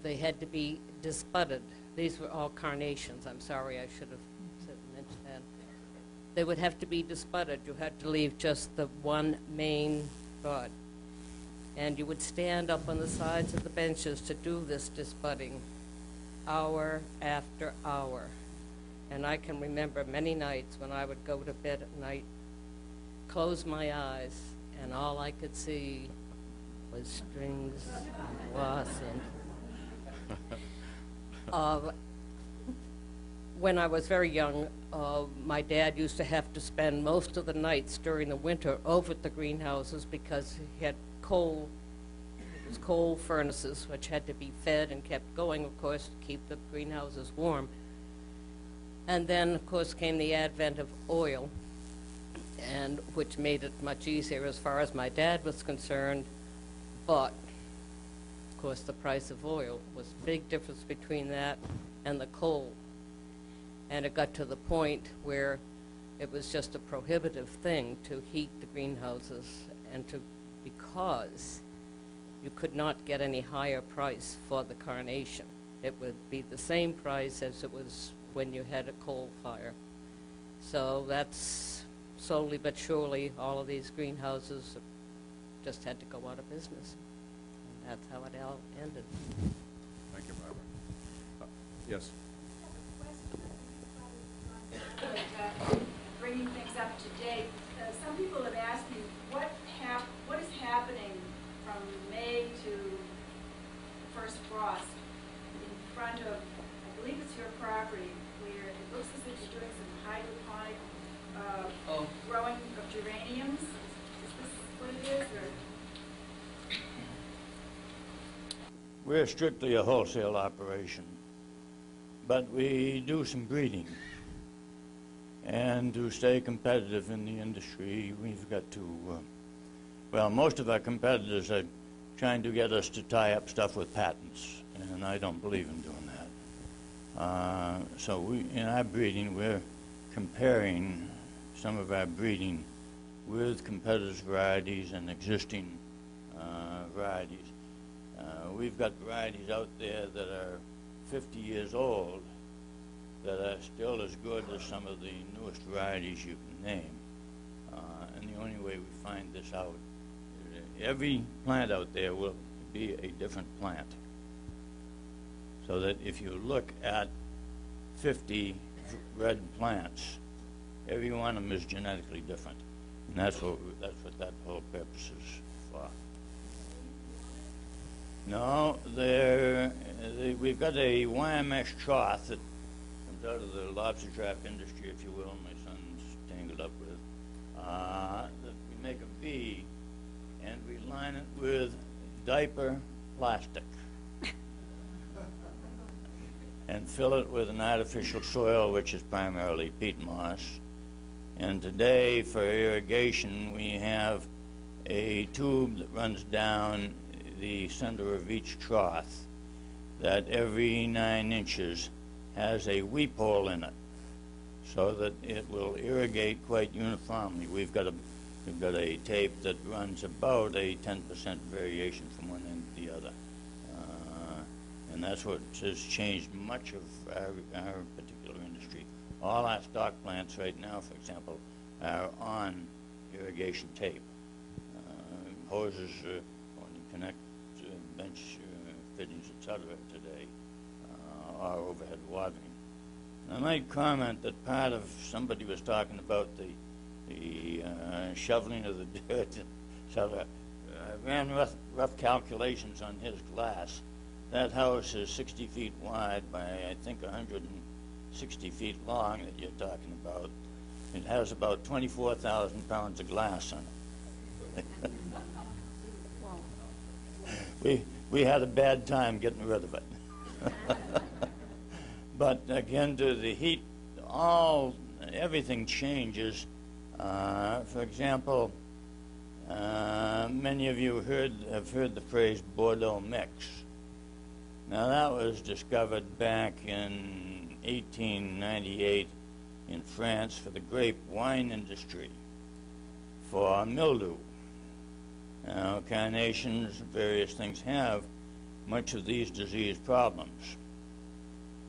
they had to be disbudded. These were all carnations. I'm sorry, I should have mentioned that. They would have to be disbudded. You had to leave just the one main bud. And you would stand up on the sides of the benches to do this disbudding hour after hour. And I can remember many nights when I would go to bed at night, close my eyes, and all I could see was strings and moss. When I was very young, my dad used to have to spend most of the nights during the winter over at the greenhouses because he had coal furnaces which had to be fed and kept going, of course, to keep the greenhouses warm. And then, of course, came the advent of oil, and which made it much easier as far as my dad was concerned. But, of course, the price of oil was a big difference between that and the coal. And it got to the point where it was just a prohibitive thing to heat the greenhouses, and because you could not get any higher price for the carnation. It would be the same price as it was when you had a coal fire. So that's slowly but surely all of these greenhouses just had to go out of business. And that's how it all ended. Thank you, Barbara. Yes. Bringing things up to date, some people have asked me what is happening from May to the first frost in front of, I believe it's your property, where it looks as if you're doing some hydroponic growing of geraniums. Is this what it is, or? We're strictly a wholesale operation, but we do some breeding. And to stay competitive in the industry, we've got to, well, most of our competitors are trying to get us to tie up stuff with patents, and I don't believe in doing that. So in our breeding, we're comparing some of our breeding with competitors' varieties and existing varieties. We've got varieties out there that are 50 years old that are still as good as some of the newest varieties you can name. And the only way we find this out, every plant out there will be a different plant. So that if you look at 50 red plants, every one of them is genetically different. And that's what that whole purpose is for. No, we've got a wire mesh trough that comes out of the lobster trap industry, if you will, my son's tangled up with, that we make a V, and we line it with diaper plastic and fill it with an artificial soil, which is primarily peat moss. And today, for irrigation, we have a tube that runs down the center of each trough that every 9 inches has a weep hole in it, so that it will irrigate quite uniformly. We've got a tape that runs about a 10% variation from one end to the other, and that's what has changed much of our particular industry. All our stock plants right now, for example, are on irrigation tape. Hoses connect bench fittings, etc. today, or overhead watering. I might comment that part of, somebody was talking about the shoveling of the dirt, etc. I ran rough calculations on his glass. That house is 60 feet wide by, I think, 160 feet long that you're talking about. It has about 24,000 pounds of glass on it. We had a bad time getting rid of it. But again, to the heat, everything changes. For example, many of you have heard the phrase Bordeaux mix. Now that was discovered back in 1898 in France for the grape wine industry for mildew. Now, carnations, various things have much of these disease problems.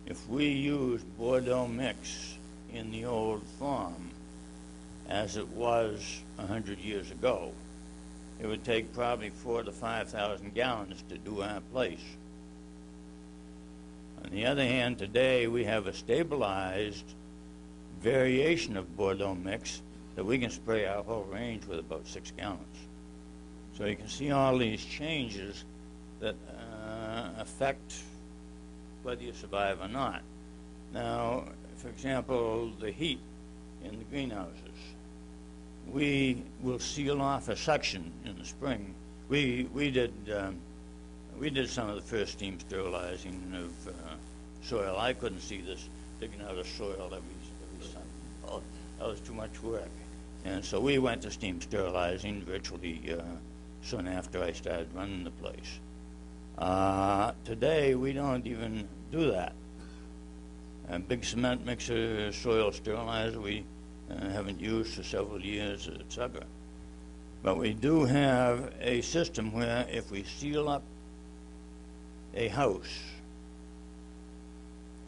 If we use Bordeaux mix in the old form, as it was 100 years ago, it would take probably 4,000 to 5,000 gallons to do our place. On the other hand, today we have a stabilized variation of Bordeaux mix that we can spray our whole range with about 6 gallons. So you can see all these changes that affect whether you survive or not. Now, for example, the heat in the greenhouses. We will seal off a section in the spring. We did some of the first steam sterilizing of soil. I couldn't see this digging out of soil every summer. Oh, that was too much work. And so we went to steam sterilizing virtually soon after I started running the place. Today, we don't even do that. A big cement mixer, soil sterilizer, we haven't used for several years, etc. But we do have a system where if we seal up a house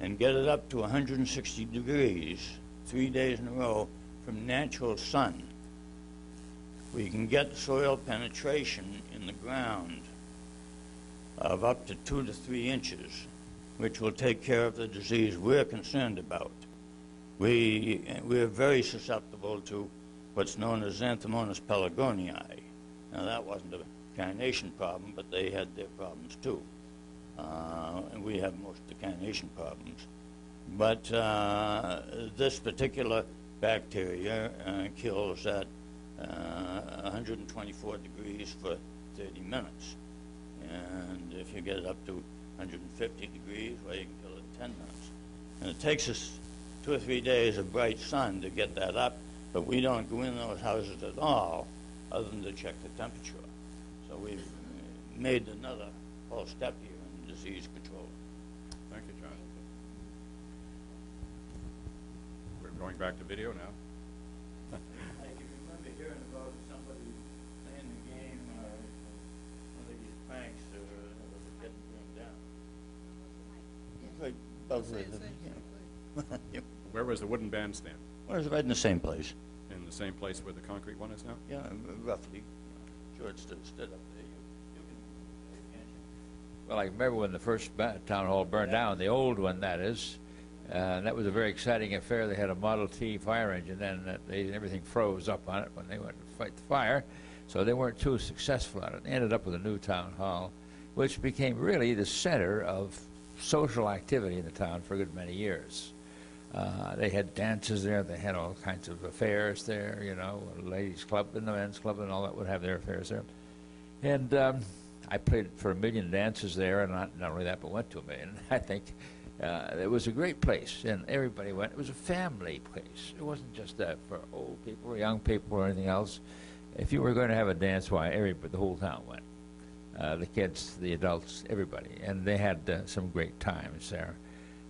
and get it up to 160 degrees 3 days in a row from natural sun, we can get soil penetration in the ground of up to 2 to 3 inches, which will take care of the disease we're concerned about. We're very susceptible to what's known as Xanthomonas pelargonii. Now, that wasn't a carnation problem, but they had their problems too. And we have most of the carnation problems. But this particular bacteria kills at 124 degrees for 30 minutes. And if you get it up to 150 degrees, well, you can kill it in 10 minutes. And it takes us 2 or 3 days of bright sun to get that up, but we don't go in those houses at all other than to check the temperature. So we've made another whole step here in disease control. Thank you, John. We're going back to video now. I can remember hearing about somebody playing the game, one of these banks that was getting burned down. Right above the Where was the wooden bandstand? Well, it was right in the same place. In the same place where the concrete one is now? Yeah, roughly. Sure, it stood up there. You can, can't you? Well, I remember when the first town hall burned down, the old one, that is. That was a very exciting affair. They had a Model T fire engine, and everything froze up on it when they went to fight the fire. So they weren't too successful at it. They ended up with a new town hall, which became really the center of social activity in the town for a good many years. They had dances there. They had all kinds of affairs there, you know, the ladies' club and the men's club and all that would have their affairs there. And I played for 1 million dances there, and not only that, but went to 1 million. I think it was a great place, and everybody went. It was a family place. It wasn't just for old people or young people or anything else. If you were going to have a dance, why, everybody, the whole town went. The kids, the adults, everybody. And they had some great times there.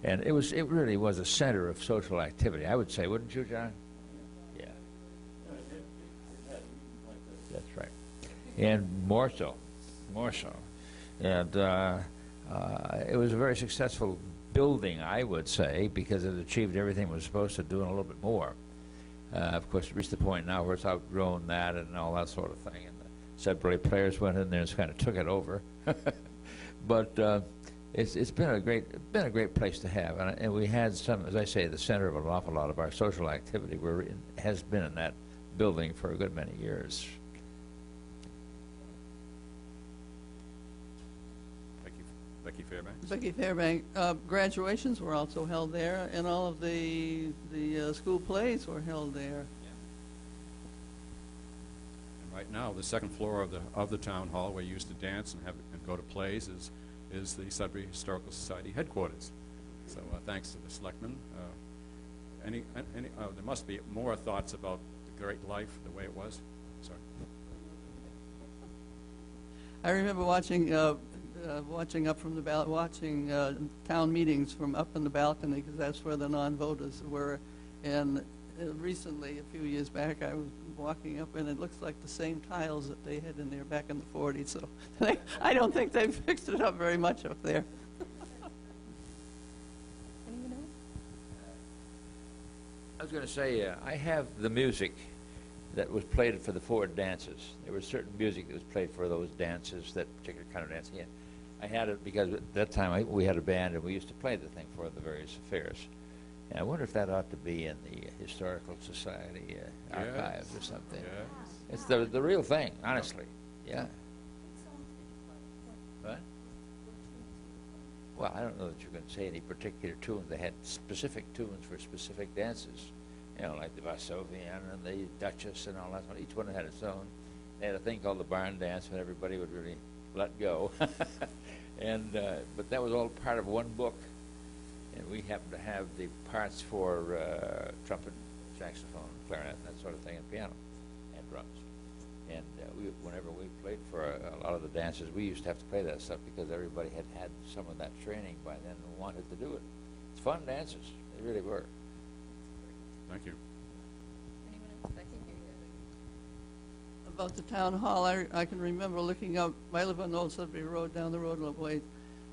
And it really was a center of social activity, I would say, wouldn't you, John? Yeah. That's right. And more so. And it was a very successful building, I would say, because it achieved everything it was supposed to do and a little bit more. Of course, it reached the point now where it's outgrown that and all that sort of thing. And the Sudbury players went in there and kind of took it over. But it's been a great place to have, and we had some, as I say, the center of an awful lot of our social activity has been in that building for a good many years. Becky Fairbanks. Becky Fairbanks. Graduations were also held there, and all of the school plays were held there. And right now, the second floor of the town hall, where you used to dance and go to plays, is the Sudbury Historical Society headquarters. So thanks to the selectmen. There must be more thoughts about the great life, the way it was. Sorry. I remember watching up from the watching town meetings from up in the balcony, because that's where the non-voters were. And recently, a few years back, I was walking up, and it looks like the same tiles that they had in there back in the 40s. So I don't think they've fixed it up very much up there. I was going to say, I have the music that was played for the Ford dances. There was certain music that was played for those dances, that particular kind of dancing. Yeah. I had it because at that time we had a band, and we used to play the thing for the various affairs. And I wonder if that ought to be in the Historical Society archives or something. Yeah. It's the real thing, honestly. Yeah. What? Well, I don't know that you can say any particular tune. They had specific tunes for specific dances. You know, like the Varsovien and the Duchess and all that. Each one had its own. They had a thing called the barn dance when everybody would really let go. And but that was all part of one book. And we happened to have the parts for trumpet, saxophone, clarinet, that sort of thing, and piano, and drums. And whenever we played for a lot of the dances, we used to have to play that stuff because everybody had had some of that training by then and wanted to do it. It's fun dances. They really were. Thank you. About the town hall, I can remember looking up. I live on Old Sudbury Road, down the road a little way,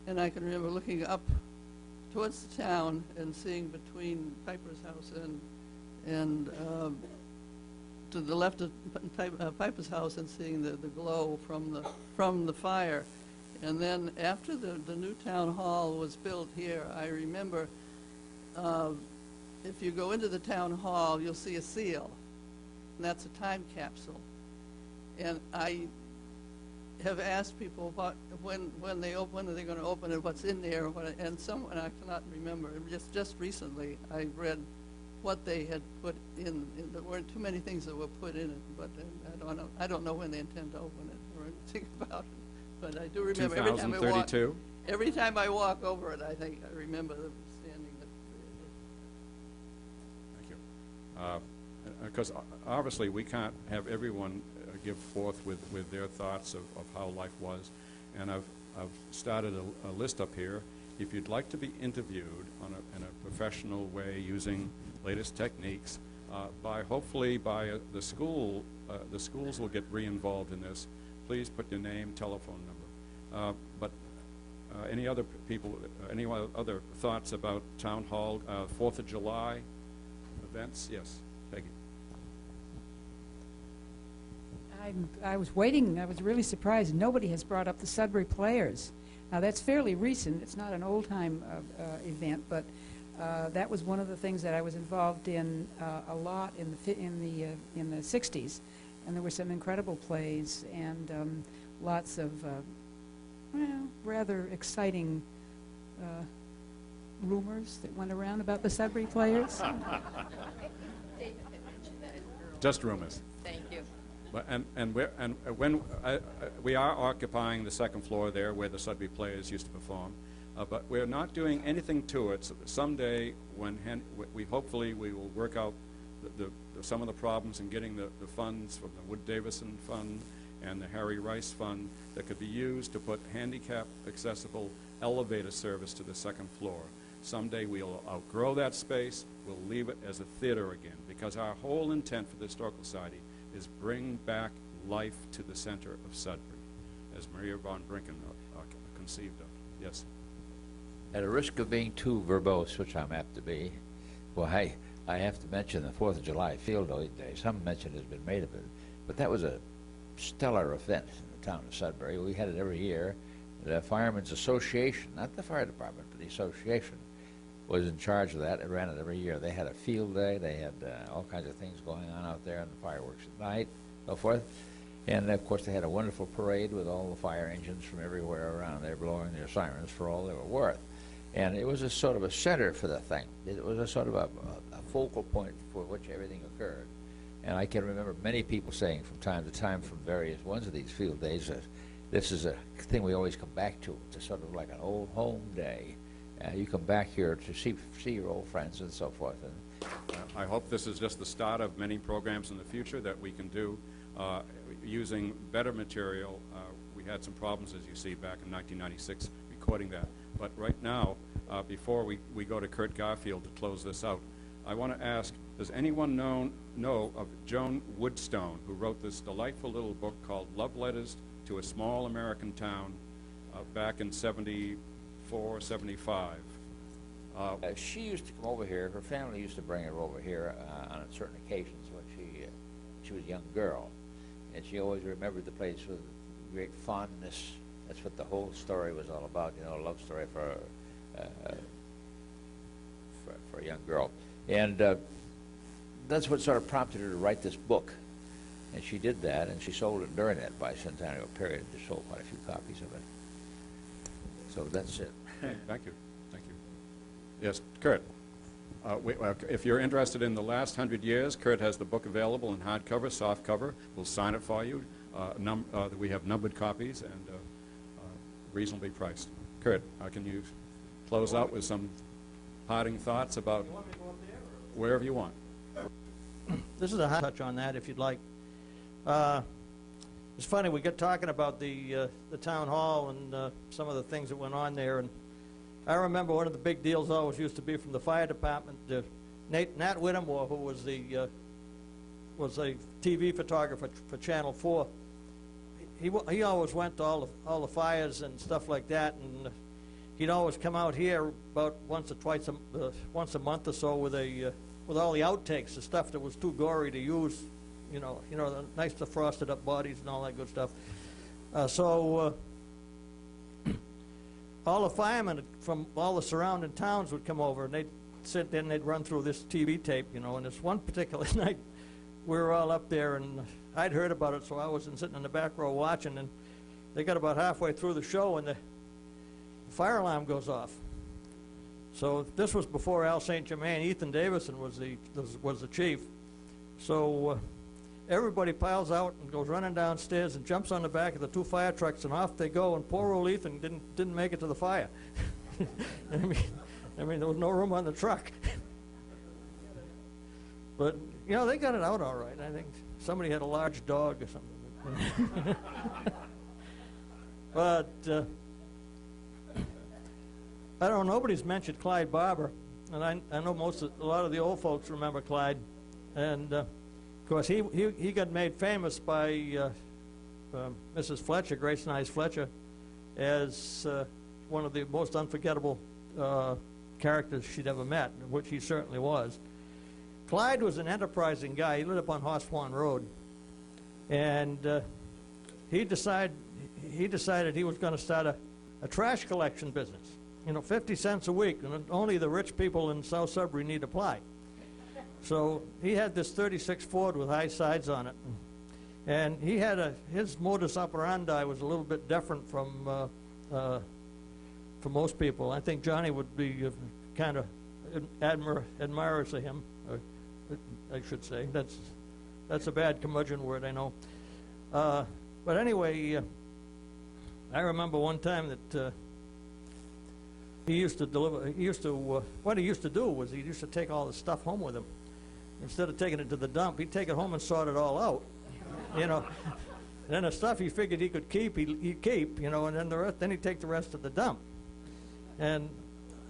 and I can remember looking up towards the town and seeing between Piper's house and to the left of Piper's house, and seeing the glow from the fire. And then after the new town hall was built here, I remember if you go into the town hall, you'll see a seal, and that's a time capsule. And I have asked people when are they going to open it, what's in there, and someone, I cannot remember. Just recently, I read what they had put in. There weren't too many things that were put in it, but I don't know when they intend to open it or anything about it. But I do remember every time I walk over it, I think I remember them standing there. Thank you. Because obviously we can't have everyone give forth with their thoughts of how life was. And I've started a list up here. If you'd like to be interviewed in a professional way using latest techniques, hopefully by the schools will get re-involved in this. Please put your name, telephone number. But any other people, any other thoughts about Town Hall, 4th of July events? Yes, Peggy. I was waiting. I was really surprised. Nobody has brought up the Sudbury Players. Now, that's fairly recent. It's not an old-time event, but that was one of the things that I was involved in a lot in the 60s. And there were some incredible plays and lots of rather exciting rumors that went around about the Sudbury Players. Just rumors. Thank you. We are occupying the second floor there where the Sudbury Players used to perform, but we're not doing anything to it. So someday, when hopefully we will work out some of the problems in getting the funds from the Wood Davison Fund and the Harry Rice Fund that could be used to put handicap accessible elevator service to the second floor. Someday we'll outgrow that space. We'll leave it as a theater again, because our whole intent for the Historical Society is bring back life to the center of Sudbury, as Maria von Brinken conceived of. Yes? At a risk of being too verbose, which I'm apt to be, well, I have to mention the 4th of July Field Day. Some mention has been made of it, but that was a stellar event in the town of Sudbury. We had it every year, The Firemen's Association, not the fire department, but the association, was in charge of that. It ran it every year. They had a field day. They had all kinds of things going on out there, and the fireworks at night, so forth. And, of course, they had a wonderful parade with all the fire engines from everywhere around there blowing their sirens for all they were worth. And it was a sort of a center for the thing. It was a sort of a focal point for which everything occurred. And I can remember many people saying from time to time from various ones of these field days that this is a thing we always come back to. It's sort of like an old home day. You come back here to see your old friends and so forth. And I hope this is just the start of many programs in the future that we can do using better material. We had some problems, as you see, back in 1996 recording that. But right now, before we go to Kurt Garfield to close this out, I want to ask, does anyone know of Joan Woodstone, who wrote this delightful little book called Love Letters to a Small American Town back in 74, 75? She used to come over here. Her family used to bring her over here on certain occasions when she was a young girl. And she always remembered the place with great fondness. That's what the whole story was all about, you know, a love story for a young girl. And that's what sort of prompted her to write this book. And she did that, and she sold it during that bicentennial period. She sold quite a few copies of it. So that's it. Thank you. Thank you. Yes, Kurt. If you're interested in the last 100 years, Kurt has the book available in hardcover, softcover. We'll sign it for you. We have numbered copies and reasonably priced. Kurt, can you close out with some parting thoughts about wherever you want? This is a high touch on that, if you'd like. It's funny, we get talking about the town hall and some of the things that went on there, and I remember one of the big deals always used to be from the fire department. Nat Whittemore, who was a TV photographer for Channel 4, he always went to all the fires and stuff like that, and he'd always come out here about once a month or so with all the outtakes, the stuff that was too gory to use, you know, the nice frosted up bodies and all that good stuff. All the firemen from all the surrounding towns would come over, and they'd sit there and they'd run through this TV tape, you know. And this one particular night, we were all up there, and I'd heard about it, so I was sitting in the back row watching, and they got about halfway through the show, and the fire alarm goes off. So this was before Al St. Germain. Ethan Davison was the chief. So everybody piles out and goes running downstairs and jumps on the back of the two fire trucks, and off they go. And poor old Ethan didn't make it to the fire. I mean, there was no room on the truck. But you know, they got it out all right. I think somebody had a large dog or something. But I don't know. Nobody's mentioned Clyde Barber, and I know a lot of the old folks remember Clyde, and. Of course, he got made famous by Mrs. Fletcher, Grace Nyes Fletcher, as one of the most unforgettable characters she'd ever met, which he certainly was. Clyde was an enterprising guy. He lived up on Horse Swan Road, and he decided he was going to start a trash collection business. You know, 50 cents a week, and only the rich people in South Sudbury need apply. So he had this 36 Ford with high sides on it, and he had his modus operandi was a little bit different from most people. I think Johnny would be kind of admirers of him, I should say. That's a bad curmudgeon word, I know. But anyway, I remember one time that he used to deliver. What he used to do was he used to take all the stuff home with him. Instead of taking it to the dump, he'd take it home and sort it all out, you know. And then the stuff he figured he could keep, he'd keep, you know, and then he'd take the rest to the dump. And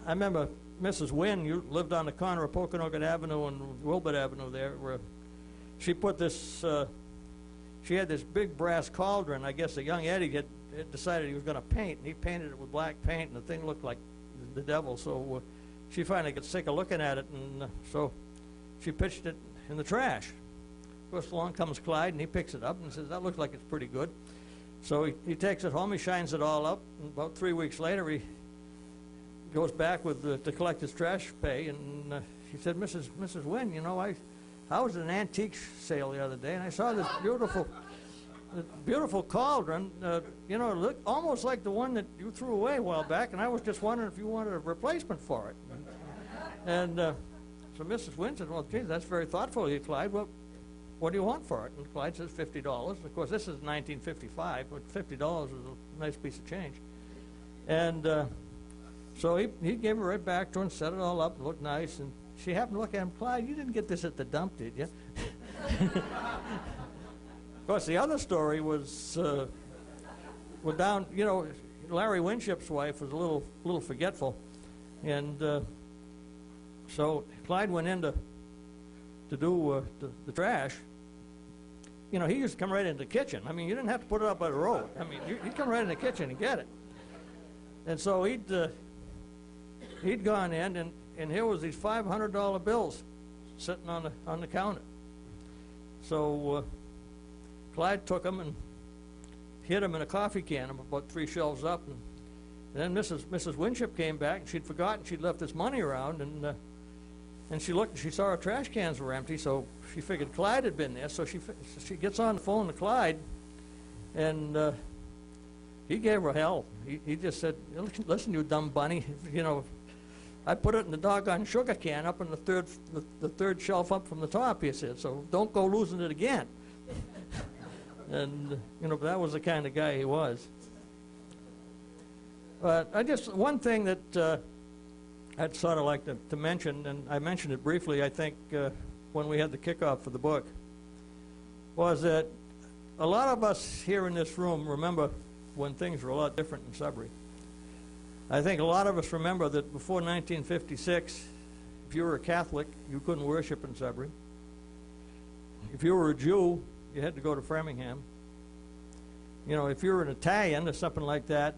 I remember Mrs. Wynn, you lived on the corner of Poconoket Avenue and Wilbert Avenue there, where she put this, she had this big brass cauldron. I guess a young Eddie had decided he was going to paint, and he painted it with black paint, and the thing looked like the devil. So she finally got sick of looking at it, and so she pitched it in the trash. Of course, along comes Clyde, and he picks it up and says, "That looks like it's pretty good." So he takes it home, he shines it all up, and about 3 weeks later he goes back with to collect his trash pay, and he said, Mrs. Wynn, you know, I was at an antique sale the other day, and I saw this beautiful cauldron, you know, it looked almost like the one that you threw away a while back, and I was just wondering if you wanted a replacement for it. And so Mrs. Wynn said, well, geez, that's very thoughtful of you, Clyde. Well, what do you want for it? And Clyde says $50. Of course, this is 1955, but $50 is a nice piece of change. And so he gave it right back to her and set it all up, it looked nice, and she happened to look at him, Clyde, you didn't get this at the dump, did you? Of course, the other story was down, you know, Larry Winship's wife was a little forgetful, and so Clyde went in to do the trash. You know, he used to come right into the kitchen. I mean, you didn't have to put it up by the road. I mean, he'd come right in the kitchen and get it. And so he'd gone in, and here was these $500 bills sitting on the counter. So Clyde took them and hid them in a coffee can about 3 shelves up. And then Mrs. Winship came back, and she'd forgotten she'd left this money around, and she looked and she saw her trash cans were empty, so she figured Clyde had been there. So she gets on the phone to Clyde, and he gave her hell. He just said, listen, you dumb bunny, you know, I put it in the doggone sugar can up in the third shelf up from the top, he said, so don't go losing it again. And, you know, that was the kind of guy he was. But one thing that I'd sort of like to mention, and I mentioned it briefly, I think, when we had the kickoff for the book, was that a lot of us here in this room remember when things were a lot different in Sudbury. I think a lot of us remember that before 1956, if you were a Catholic, you couldn't worship in Sudbury. If you were a Jew, you had to go to Framingham. You know, if you were an Italian or something like that,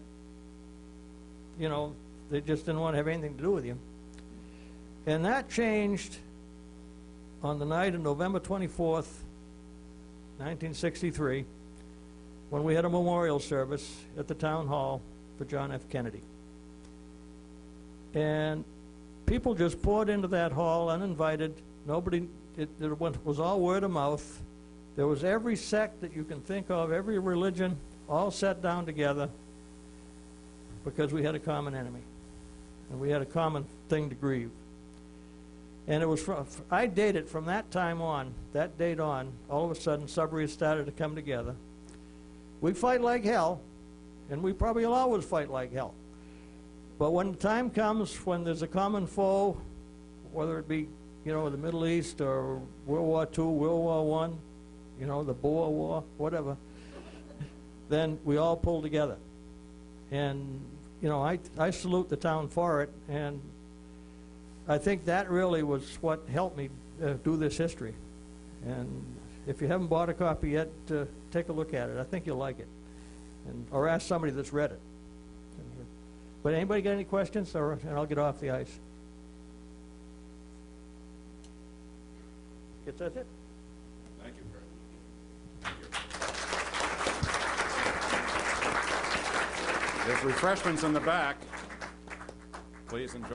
you know, they just didn't want to have anything to do with you. And that changed on the night of November 24th, 1963, when we had a memorial service at the town hall for John F. Kennedy. And people just poured into that hall uninvited. Nobody, it was all word of mouth. There was every sect that you can think of, every religion, all sat down together because we had a common enemy. And we had a common thing to grieve. And it was I date it from that time on, that date on, all of a sudden Sudbury started to come together. We fight like hell, and we probably will always fight like hell. But when the time comes when there's a common foe, whether it be, you know, the Middle East or World War II, World War I, you know, the Boer War, whatever, then we all pull together. And, you know, I salute the town for it, and I think that really was what helped me do this history. And if you haven't bought a copy yet, take a look at it. I think you'll like it. Or ask somebody that's read it. But anybody got any questions? And I'll get off the ice. Guess that's it. Thank you, Fred. There's refreshments in the back. Please enjoy.